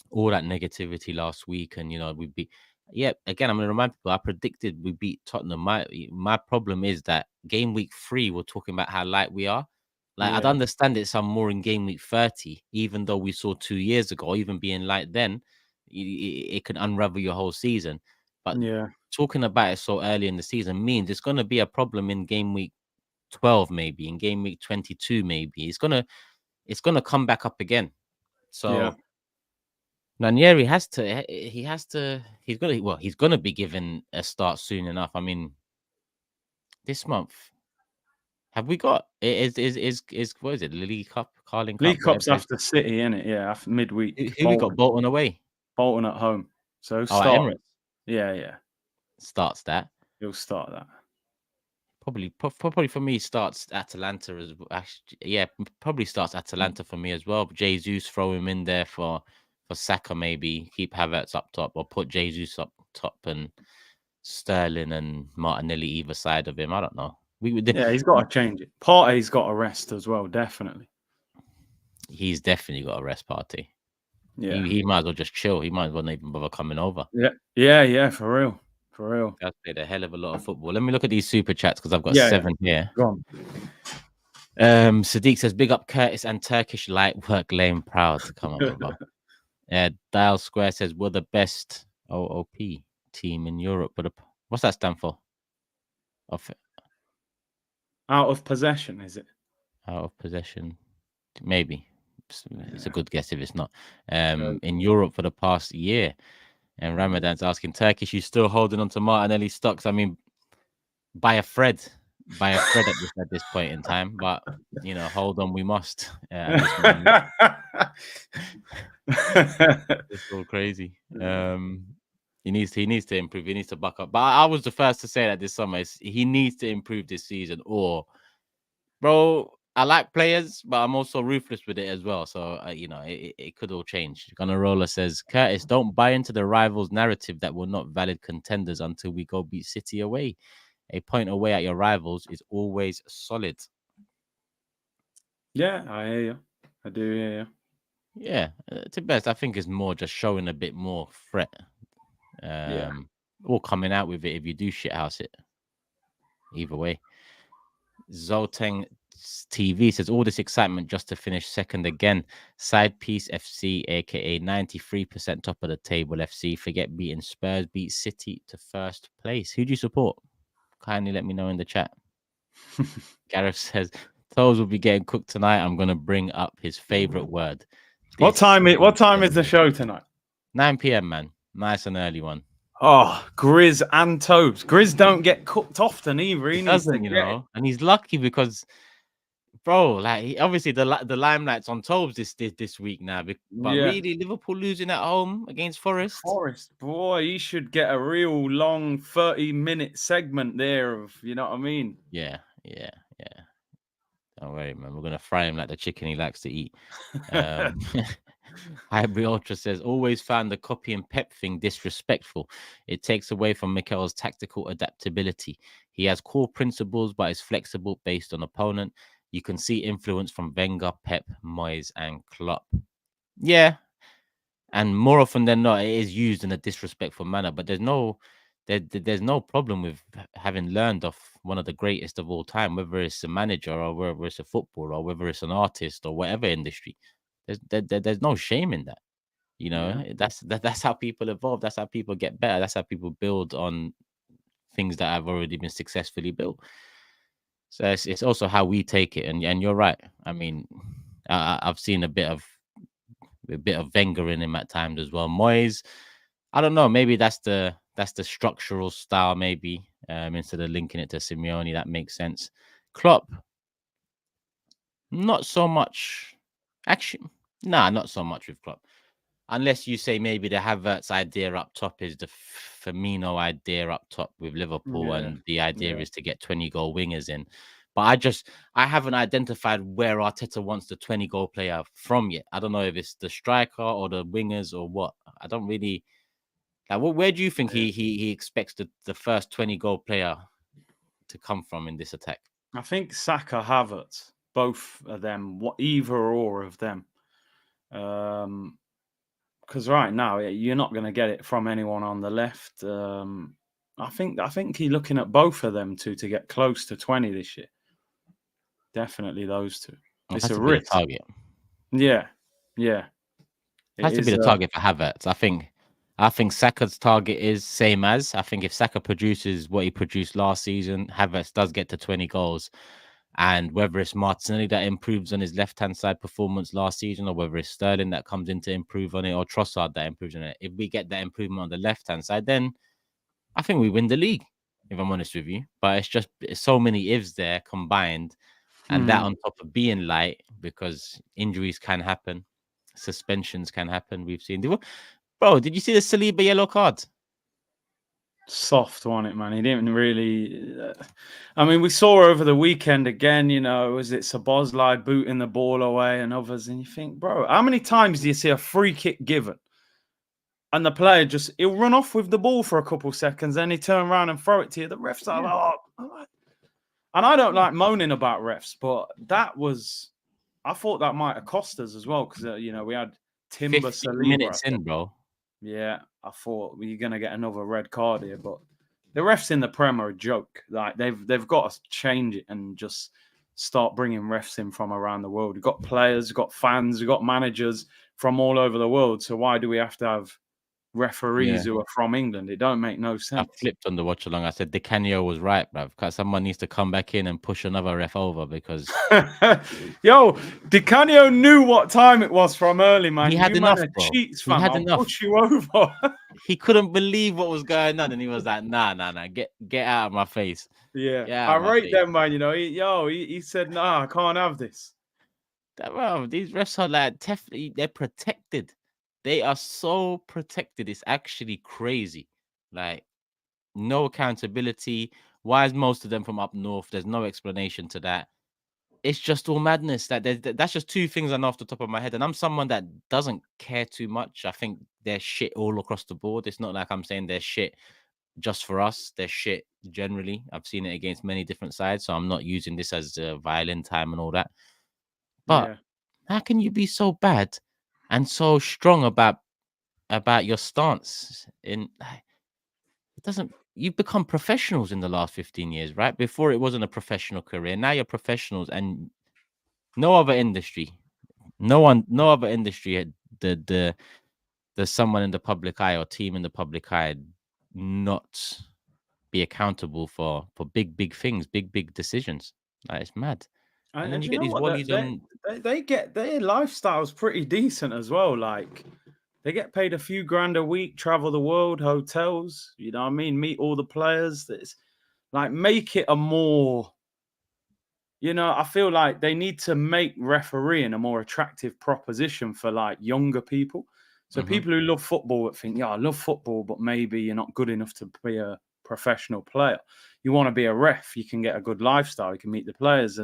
all that negativity last week, and we'd be again, I'm gonna remind people I predicted we beat Tottenham. My problem is that game week 3 we're talking about how light we are. Like I'd Yeah. understand it some more in game week 30, even though we saw 2 years ago, even being light then, it can unravel your whole season. But Yeah. talking about it so early in the season means it's gonna be a problem in game week 12, maybe in game week 22, maybe it's gonna come back up again. Yeah. So Ranieri he's gonna be given a start soon enough. I mean, this month, have we got is what is it? The League Cup, Carling Cup, League whatever Cup's it is. after City, innit? Yeah, after midweek. Who we got? Bolton away. Bolton at home. So Oh, at start. Emirates Yeah. starts that. He'll start that. Probably for me starts Atalanta as well. Actually, yeah, probably starts Atalanta for me as well. Jesus, throw him in there for Saka, maybe keep Havertz up top, or put Jesus up top and Sterling and Martinelli either side of him. I don't know. Yeah, he's got to change it. Partey's got to rest as well, definitely. He's definitely got a rest party. Yeah. He might as well just chill. He might as well not even bother coming over. Yeah, for real. For real. That's played a hell of a lot of football. Let me look at these super chats because I've got Yeah, 7 here. Go on. Sadiq says, big up Curtis and Turkish light work lane proud. Come on, brother. Dial Square says, we're the best OOP team in Europe. But what's that stand for? Out of possession, is it? Out of possession. Maybe. It's a good guess if it's not. In Europe for the past year. And Ramadan's asking, Turkish, you still holding on to Martinelli stocks? I mean, by a thread at this point in time. But, hold on, we must. At this moment. It's all crazy. He needs to improve. He needs to buck up. But I was the first to say that this summer. He needs to improve this season. Or, bro, I like players, but I'm also ruthless with it as well. So, it could all change. Gunnarola says, Curtis, don't buy into the rivals' narrative that we're not valid contenders until we go beat City away. A point away at your rivals is always solid. Yeah, I hear you. I do hear you. Yeah, to best, I think it's more just showing a bit more threat. Or coming out with it if you do shithouse it. Either way. Zolteng TV says, all this excitement just to finish second again. Side piece FC, aka 93% top of the table FC. Forget beating Spurs, beat City to first place. Who do you support? Kindly let me know in the chat. Gareth says, Toes will be getting cooked tonight. I'm going to bring up his favorite word. What time is the show tonight? 9 p.m, man. Nice and early one. Oh, Grizz and Tobes. Grizz don't get cooked often either. He doesn't, and he's lucky because, bro, like obviously the limelight's on Tobes this week now. But really, Liverpool losing at home against Forest. Boy, he should get a real long 30-minute segment there of, you know what I mean? Yeah. Don't worry, man. We're gonna fry him like the chicken he likes to eat. Hybrid Ultra says, always found the copy and Pep thing disrespectful. It takes away from Mikel's tactical adaptability. He has core principles, but is flexible based on opponent. You can see influence from Wenger, Pep, Moyes, and Klopp. Yeah, and more often than not, it is used in a disrespectful manner. But there's no problem with having learned off one of the greatest of all time, whether it's a manager or whether it's a footballer or whether it's an artist or whatever industry. There's no shame in that. That's how people evolve. That's how people get better. That's how people build on things that have already been successfully built. So it's also how we take it, and you're right. I mean, I've seen a bit of Wenger in him at times as well. Moyes, I don't know. Maybe that's the structural style. Maybe instead of linking it to Simeone, that makes sense. Klopp, not so much. Actually, nah, not so much with Klopp. Unless you say maybe the Havertz idea up top is the Firmino idea up top with Liverpool, Yeah, and the idea yeah. is to get 20-goal wingers in. But I haven't identified where Arteta wants the 20-goal player from yet. I don't know if it's the striker or the wingers or what. I don't really like. Where do you think he expects the first 20-goal player to come from in this attack? I think Saka, Havertz, both of them, either or of them. Because right now you're not going to get it from anyone on the left. I think he's looking at both of them to get close to 20 this year. Definitely those two. It It's has a to be the risk. target. Yeah, yeah. It It has to be is. the target for Havertz. I think Saka's target is same as. I think if Saka produces what he produced last season, Havertz does get to 20 goals. And whether it's Martinelli that improves on his left-hand side performance last season, or whether it's Sterling that comes in to improve on it, or Trossard that improves on it, if we get that improvement on the left-hand side, then I think we win the league, if I'm honest with you. But it's so many ifs there combined. And that Hmm. on top of being light, because injuries can happen, suspensions can happen. We've seen. Bro, did you see the Saliba yellow card? Soft on it, man. He didn't really. I mean, we saw over the weekend again. Was it Szoboszlai booting the ball away and others? And you think, bro, how many times do you see a free kick given and the player he'll run off with the ball for a couple seconds, then he turn around and throw it to you? The refs are like, oh. And I don't like moaning about refs, but I thought that might have cost us as well because we had Timber 15 Saliba. minutes in, bro. Yeah, I thought we're gonna get another red card here, but the refs in the Prem are a joke. Like they've got to change it and just start bringing refs in from around the world. We've got players, we've got fans, we've got managers from all over the world. So why do we have to have referees Yeah. who are from England? It don't make no I sense. flipped on the watch along. I said, Di Canio was right, bruv. Someone needs to come back in and push another ref over because Yo, Di Canio knew what time it was from early, man. he had You man enough, are bro. cheats, He fam. had I'll enough. push you over. He couldn't believe what was going on, and he was like, "Nah, get out of my face." Yeah, Get out I of my rate face. them, man. He said, "Nah, I can't have this." Bro, these refs are like they're protected. They are so protected. It's actually crazy. Like no accountability. Why is most of them from up north? There's no explanation to that. It's just all madness. That's just two things I know off the top of my head. And I'm someone that doesn't care too much. I think they're shit all across the board. It's not like I'm saying they're shit just for us. They're shit generally. I've seen it against many different sides. So I'm not using this as a violin time and all that. But Yeah. how can you be so bad and so strong about your stance in it doesn't you've become professionals in the last 15 years, right? Before it wasn't a professional career. Now you're professionals, and no other industry, no other industry had there's someone in the public eye or team in the public eye not be accountable for big things, big decisions. Like, it's mad. And then And you you get know these what? wallies on. They get their lifestyle's pretty decent as well. Like they get paid a few grand a week, travel the world, hotels. You know what I mean? Meet all the players. That's like make it a more. I feel like they need to make refereeing a more attractive proposition for like younger people. So Mhm. people who love football that think, yeah, I love football, but maybe you're not good enough to be a professional player. You want to be a ref, you can get a good lifestyle, you can meet the players.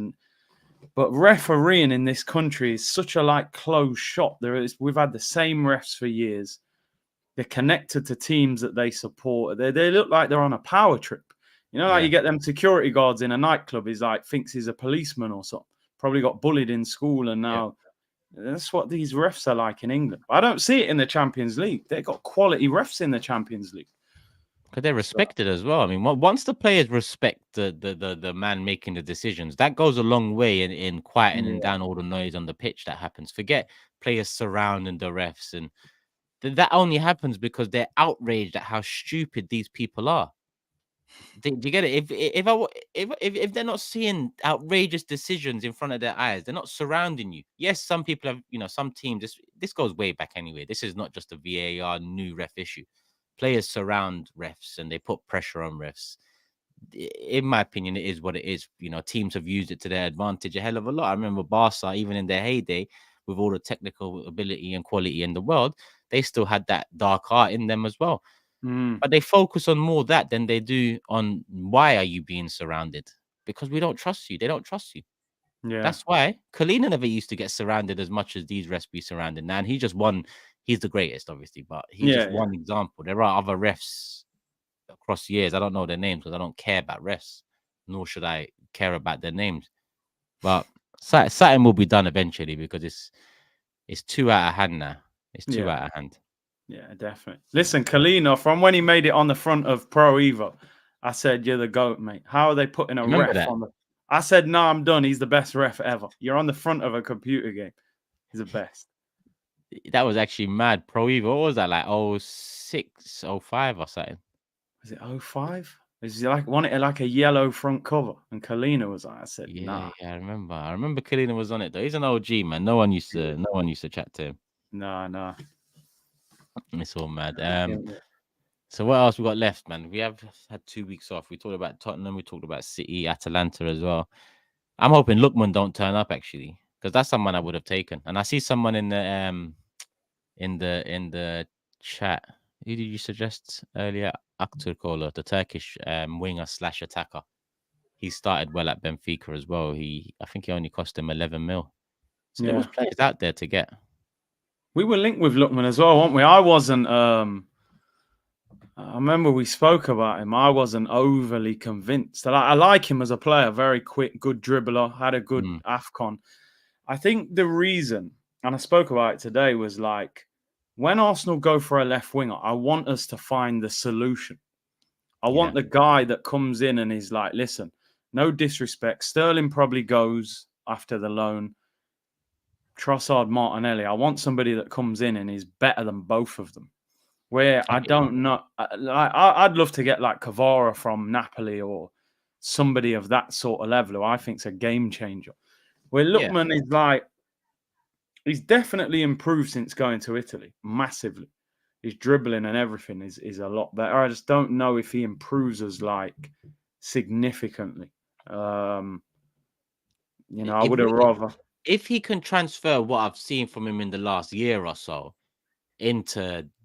But refereeing in this country is such a like closed shop. We've had the same refs for years. They're connected to teams that they support. They look like they're on a power trip. Like Yeah. you get them security guards in a nightclub. He's like thinks he's a policeman or something. Probably got bullied in school, and Yeah. now that's what these refs are like in England. I don't see it in the Champions League. They got quality refs in the Champions League. Because they're So, respected as well. I mean, once the players respect the man making the decisions, that goes a long way in quietening yeah. down all the noise on the pitch that happens. Forget players surrounding the refs, and that only happens because they're outraged at how stupid these people are. Do you get it? If they're not seeing outrageous decisions in front of their eyes, they're not surrounding you. Yes, some people have, some teams. This goes way back anyway. This is not just a VAR new ref issue. Players surround refs and they put pressure on refs. In my opinion, it is what it is. Teams have used it to their advantage a hell of a lot. I remember Barca, even in their heyday, with all the technical ability and quality in the world, they still had that dark art in them as well. But they focus on more that than they do on why are you being surrounded? Because we don't trust you. They don't trust you. Yeah. That's why Kalina never used to get surrounded as much as these refs be surrounded now. And he just won. He's the greatest, obviously, but he's just one example. There are other refs across years. I don't know their names because I don't care about refs, nor should I care about their names. But something will be done eventually because it's too out of hand now. It's too out of hand. Yeah, definitely. Listen, Kalina, from when he made it on the front of Pro Evo, I said, "You're the GOAT, mate." How are they putting a Remember ref that? on the? I said, "No, I'm done. He's the best ref ever." You're on the front of a computer game. He's the best. That was actually mad. Pro Evo, what was that, like 06, 05 or something? Was it 05? Is he wanted like a yellow front cover? And Kalina was like, I said, nah. Yeah, I remember. I remember Kalina was on it though. He's an OG, man. No one used to chat to him. No. It's all mad. So what else we got left, man? We have had 2 weeks off. We talked about Tottenham, we talked about City, Atalanta as well. I'm hoping Lookman don't turn up actually, because that's someone I would have taken. And I see someone in the chat. Who did you suggest earlier? Aktürkoğlu, the Turkish winger / attacker. He started well at Benfica as well. I think he only cost him 11 mil. So there was players out there to get. We were linked with Lookman as well, weren't we? I wasn't. I remember we spoke about him. I wasn't overly convinced. I like him as a player. Very quick, good dribbler. Had a good AFCON. I think the reason, and I spoke about it today, was like when Arsenal go for a left winger, I want us to find the solution. I want the guy that comes in and is like, listen, no disrespect. Sterling probably goes after the loan. Trossard, Martinelli. I want somebody that comes in and is better than both of them. Where I don't know, I'd love to get like Kvara from Napoli or somebody of that sort of level who I think's a game changer. Where Lookman is like, he's definitely improved since going to Italy, massively. His dribbling and everything is a lot better. I just don't know if he improves us like significantly. I would have rather. If he can transfer what I've seen from him in the last year or so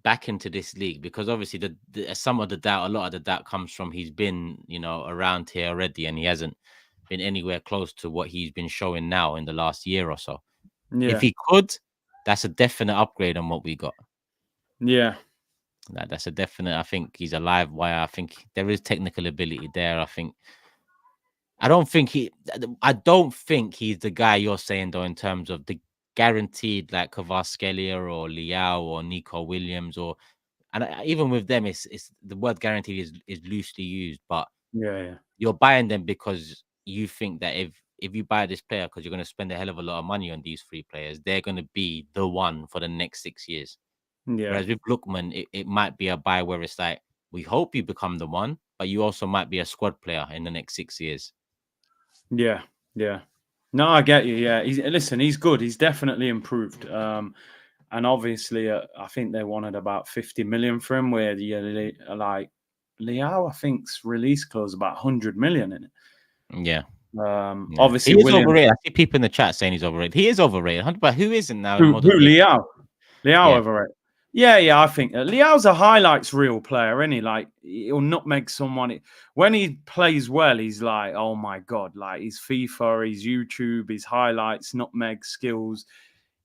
back into this league, because obviously a lot of the doubt comes from he's been around here already and he hasn't been anywhere close to what he's been showing now in the last year or so. If he could, that's a definite upgrade on what we got. That's a definite. I think he's a live wire. I think there is technical ability there. I don't think he's the guy you're saying though in terms of the guaranteed like Kvaratskhelia or Leao or Nico Williams even with them, it's the word guaranteed is loosely used, but you're buying them because you think that if you buy this player because you're going to spend a hell of a lot of money on these 3 players, they're going to be the one for the next 6 years. Whereas with Lookman, it might be a buy where it's like, we hope you become the one, but you also might be a squad player in the next 6 years. Yeah. No, I get you. Yeah, he's good. He's definitely improved. And obviously, I think they wanted about 50 million for him. Where like Leao, I think's release clause about 100 million in it. Yeah. Obviously, he is overrated. I see people in the chat saying he's overrated. He is overrated. But who isn't now? Who Leao? Overrated. Yeah. I think Leao's a highlights reel player, isn't he? Like he'll nutmeg someone. When he plays well, he's like, oh my god! Like his FIFA, his YouTube, his highlights, nutmeg skills.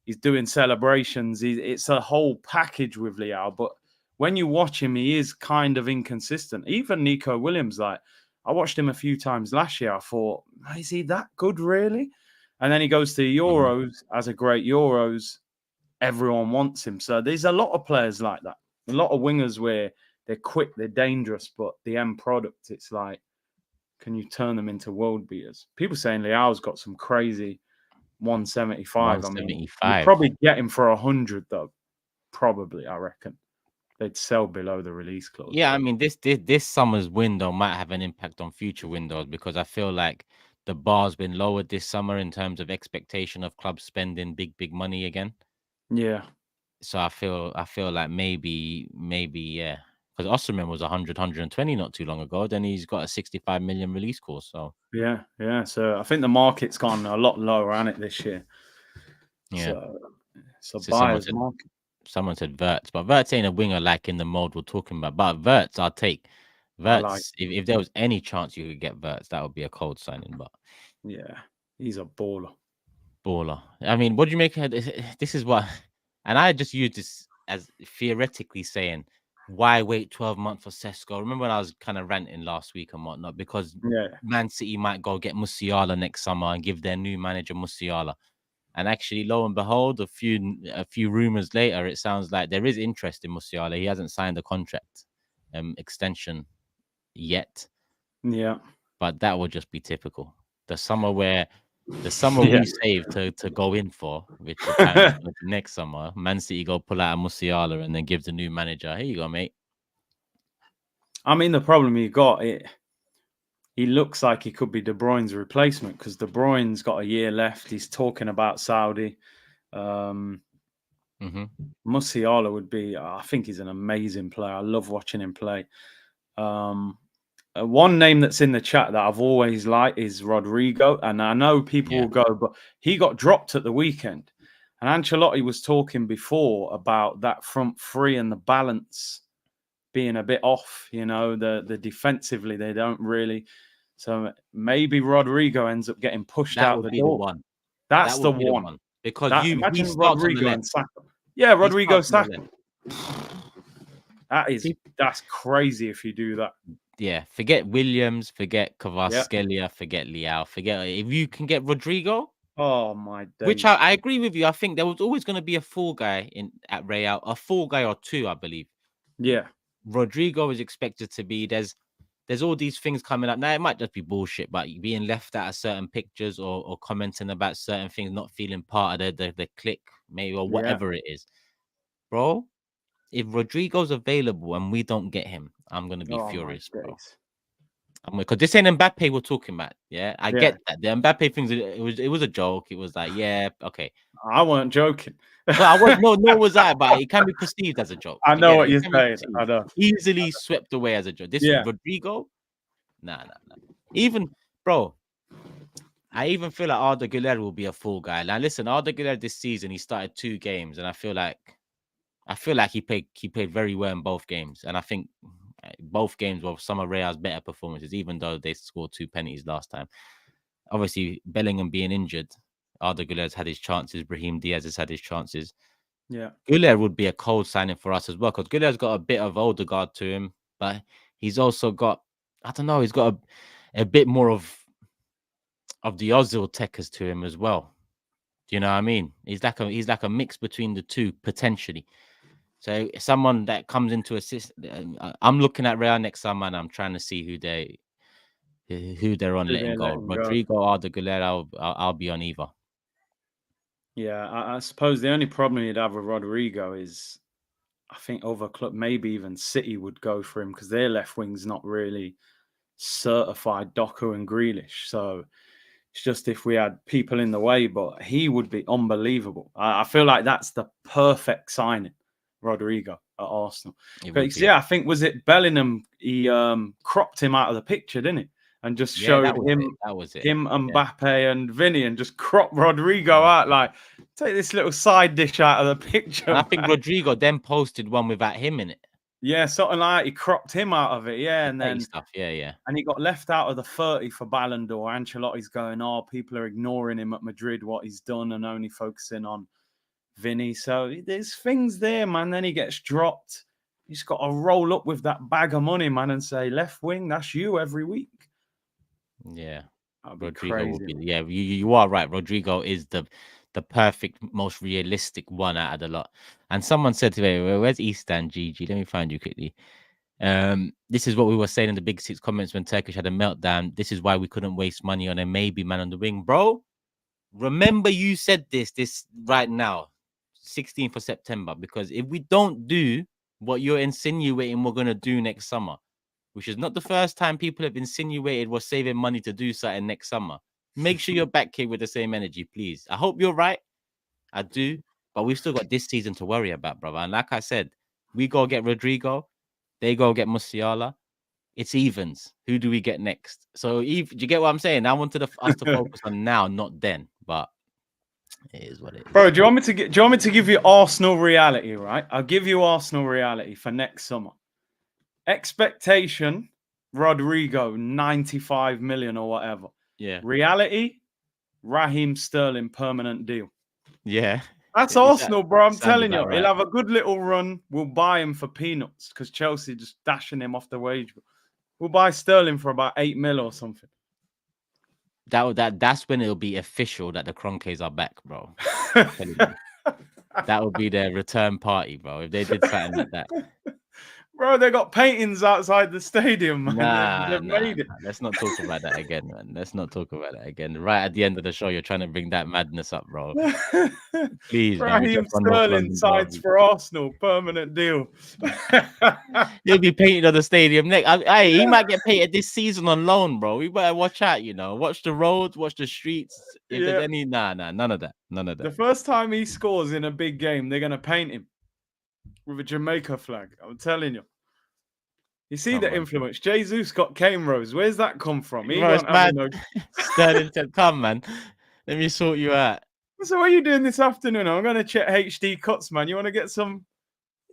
He's doing celebrations. It's a whole package with Leao. But when you watch him, he is kind of inconsistent. Even Nico Williams, like I watched him a few times last year. I thought, is he that good really? And then he goes to the Euros as a great Euros. Everyone wants him. So there's a lot of players like that. A lot of wingers where they're quick, they're dangerous, but the end product, it's like, can you turn them into world beaters? People saying Leao's got some crazy 175. I mean, you probably get him for 100 though. Probably, I reckon. they'd sell below the release clause. Yeah, I mean, this summer's window might have an impact on future windows because I feel like the bar's been lowered this summer in terms of expectation of clubs spending big money again. Yeah. So I feel like maybe yeah, because Osterman was 100, 120 not too long ago. Then he's got a 65 million release clause. So yeah. So I think the market's gone a lot lower on it this year. yeah, so someone buyer's market. said Verts, but Verts ain't a winger like in the mode we're talking about. But Verts, I'll take Verts. like If there was any chance you could get Verts, that would be a cold signing. But yeah, he's a baller. I mean, what do you make of this? This is what, and I just use this as theoretically saying, why wait 12 months for Sesko? Remember when I was kind of ranting last week and whatnot because Man City might go get Musiala next summer and give their new manager Musiala. And actually, lo and behold, a few rumors later, it sounds like there is interest in Musiala. He hasn't signed a contract extension yet. Yeah. But that would just be typical. The summer we saved to go in for, which apparently next summer, Man City go pull out a Musiala and then give the new manager, here you go, mate. I mean, the problem you got, he looks like he could be De Bruyne's replacement because De Bruyne's got a year left. He's talking about Saudi. Musiala would be, I think he's an amazing player. I love watching him play. One name that's in the chat that I've always liked is Rodrigo. And I know people will go, but he got dropped at the weekend. And Ancelotti was talking before about that front three and the balance being a bit off, the defensively, they don't really. So maybe Rodrigo ends up getting pushed out the door. The one. That's the one. Because imagine Rodrigo and Saka. Yeah, Rodrigo Saka. That's crazy if you do that. Yeah, forget Williams, forget Kvaratskhelia, forget Leao, if you can get Rodrigo. Oh my days. Which I agree with you. I think there was always going to be a full guy at Real, a full guy or two, I believe. Yeah. Rodrigo is expected to be there's all these things coming up. Now it might just be bullshit, but being left out of certain pictures or commenting about certain things, not feeling part of the clique, maybe, or whatever it is. Bro, if Rodrigo's available and we don't get him, I'm gonna be furious, bro. Because this ain't Mbappe we're talking about. Yeah, I get that. The Mbappe things, it was a joke. It was like, yeah, okay. I weren't joking. Well, I was no was I, but it can be perceived as a joke. I know what you're saying. I know. Easily swept away as a joke. This Rodrigo, nah. Even, bro, I even feel like Arda Güler will be a full guy. Now, listen, Arda Güler this season, he started 2 games, and I feel like he played very well in both games, and I think both games were some of Real's better performances, even though they scored 2 penalties last time. Obviously, Bellingham being injured, Arda Güler's had his chances. Brahim Diaz has had his chances. Yeah, Güler would be a cold signing for us as well because Güler's got a bit of Odegaard to him, but he's also got, I don't know, he's got a bit more of the Ozil techers to him as well. Do you know what I mean? He's like a mix between the two potentially. So someone that comes into assist. I'm looking at Real next summer and I'm trying to see who they're on letting go. Rodrigo, Arda Güler, I'll be on either. Yeah, I suppose the only problem you'd have with Rodrigo is I think other club, maybe even City, would go for him because their left wing's not really certified, Doku and Grealish. So it's just if we had people in the way, but he would be unbelievable. I feel like that's the perfect signing, Rodrigo at Arsenal. Because, I think, was it Bellingham? He cropped him out of the picture, didn't he? And just showed him, Mbappe and Vinny, and just cropped Rodrigo out. Like, take this little side dish out of the picture. And I think Rodrigo then posted one without him in it. Yeah, something like that. He cropped him out of it. Yeah, and then stuff. Yeah. And he got left out of the 30 for Ballon d'Or. Ancelotti's going, people are ignoring him at Madrid, what he's done, and only focusing on Vinny. So there's things there, man. Then he gets dropped. He's got to roll up with that bag of money, man, and say, left wing, that's you every week. Yeah. Rodrigo will be, you are right. Rodrigo is the perfect, most realistic one out of the lot. And someone said to me, where's Eastan GG? Let me find you quickly. This is what we were saying in the Big Six comments when Turkish had a meltdown. This is why we couldn't waste money on a maybe man on the wing. Bro, remember you said this right now, 16th of September, because if we don't do what you're insinuating we're gonna do next summer, which is not the first time people have insinuated we're saving money to do something next summer. Make sure you're back here with the same energy, please. I hope you're right. I do, but we've still got this season to worry about, brother. And like I said, we go get Rodrigo, they go get Musiala. It's evens. Who do we get next? So, do you get what I'm saying? I wanted us to focus on now, not then. But it is what it is. Bro, do you want me to give you Arsenal reality? Right, I'll give you Arsenal reality for next summer. Expectation: Rodrigo, 95 million or whatever. Yeah. Reality: Raheem Sterling, permanent deal. Yeah. That's Arsenal, bro. I'm telling you, right. he'll have a good little run. We'll buy him for peanuts because Chelsea just dashing him off the wage. We'll buy Sterling for about 8 mil or something. That's when it'll be official that the Kroenkes are back, bro. That would be their return party, bro. If they did something like that. Bro, they got paintings outside the stadium, man. Nah, made it. Let's not talk about that again, man. Let's not talk about that again. Right at the end of the show, you're trying to bring that madness up, bro. Please, Raheem Sterling signs for Arsenal, permanent deal. He'll be painted on the stadium next. Hey, he might get painted this season on loan, bro. We better watch out, Watch the roads, watch the streets. If there's any, none of that. The first time he scores in a big game, they're gonna paint him with a Jamaica flag. I'm telling you. You see the influence. Jesus got cane rose. Where's that come from? He bro, Sterling said, "Come, man, let me sort you out." So what are you doing this afternoon? I'm gonna check HD cuts, man. You want to get some?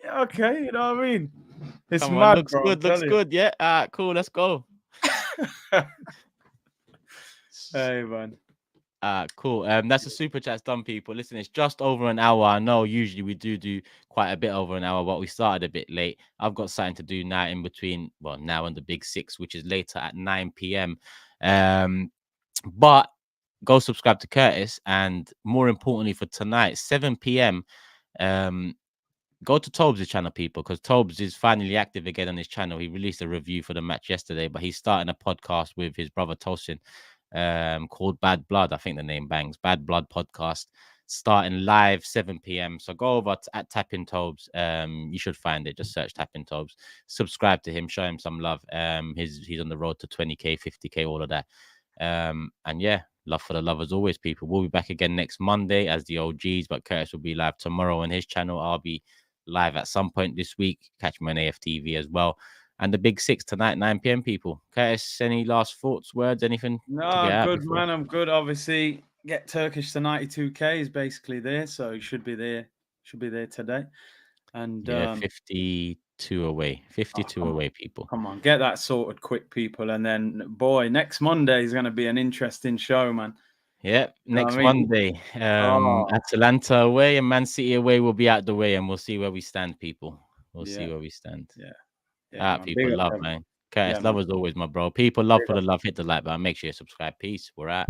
Yeah, okay. You know what I mean? It's mad. Looks good. Looks good. Yeah. Cool. Let's go. Hey, man. Cool. That's a super chat's done, people. Listen, it's just over an hour. I know usually we do quite a bit over an hour, but we started a bit late. I've got something to do now in between, well, now and the big 6, which is later at 9 p.m. But go subscribe to Curtis, and more importantly for tonight, 7 p.m. Go to Tobes' channel, people, because Tobes is finally active again on his channel. He released a review for the match yesterday, but he's starting a podcast with his brother Tosin, called Bad Blood. I think the name bangs. Bad Blood podcast, starting live 7 p.m. So go over at Tapping Tobes. You should find it. Just search Tapping Tobes. Subscribe to him. Show him some love. He's on the road to 20k, 50k, all of that. And yeah, love for the love as always, people. We'll be back again next Monday as the OGs, but Curtis will be live tomorrow on his channel. I'll be live at some point this week. Catch me on AFTV as well. And the big 6 tonight, 9 p.m. people. Curtis, any last thoughts, words, anything? No, I'm good, man. I'm good. Obviously, get Turkish to 92k is basically there, so he should be there. Should be there today. And yeah, 52 away. 52 away, people. Come on, get that sorted quick, people. And then, boy, next Monday is going to be an interesting show, man. Yeah, next Monday. Atalanta away and Man City away will be out the way, and we'll see where we stand, people. We'll see where we stand. Yeah, people, love, man. Curtis, love as always, my bro. People, love for the love. Hit the like button. Make sure you subscribe. Peace. We're out.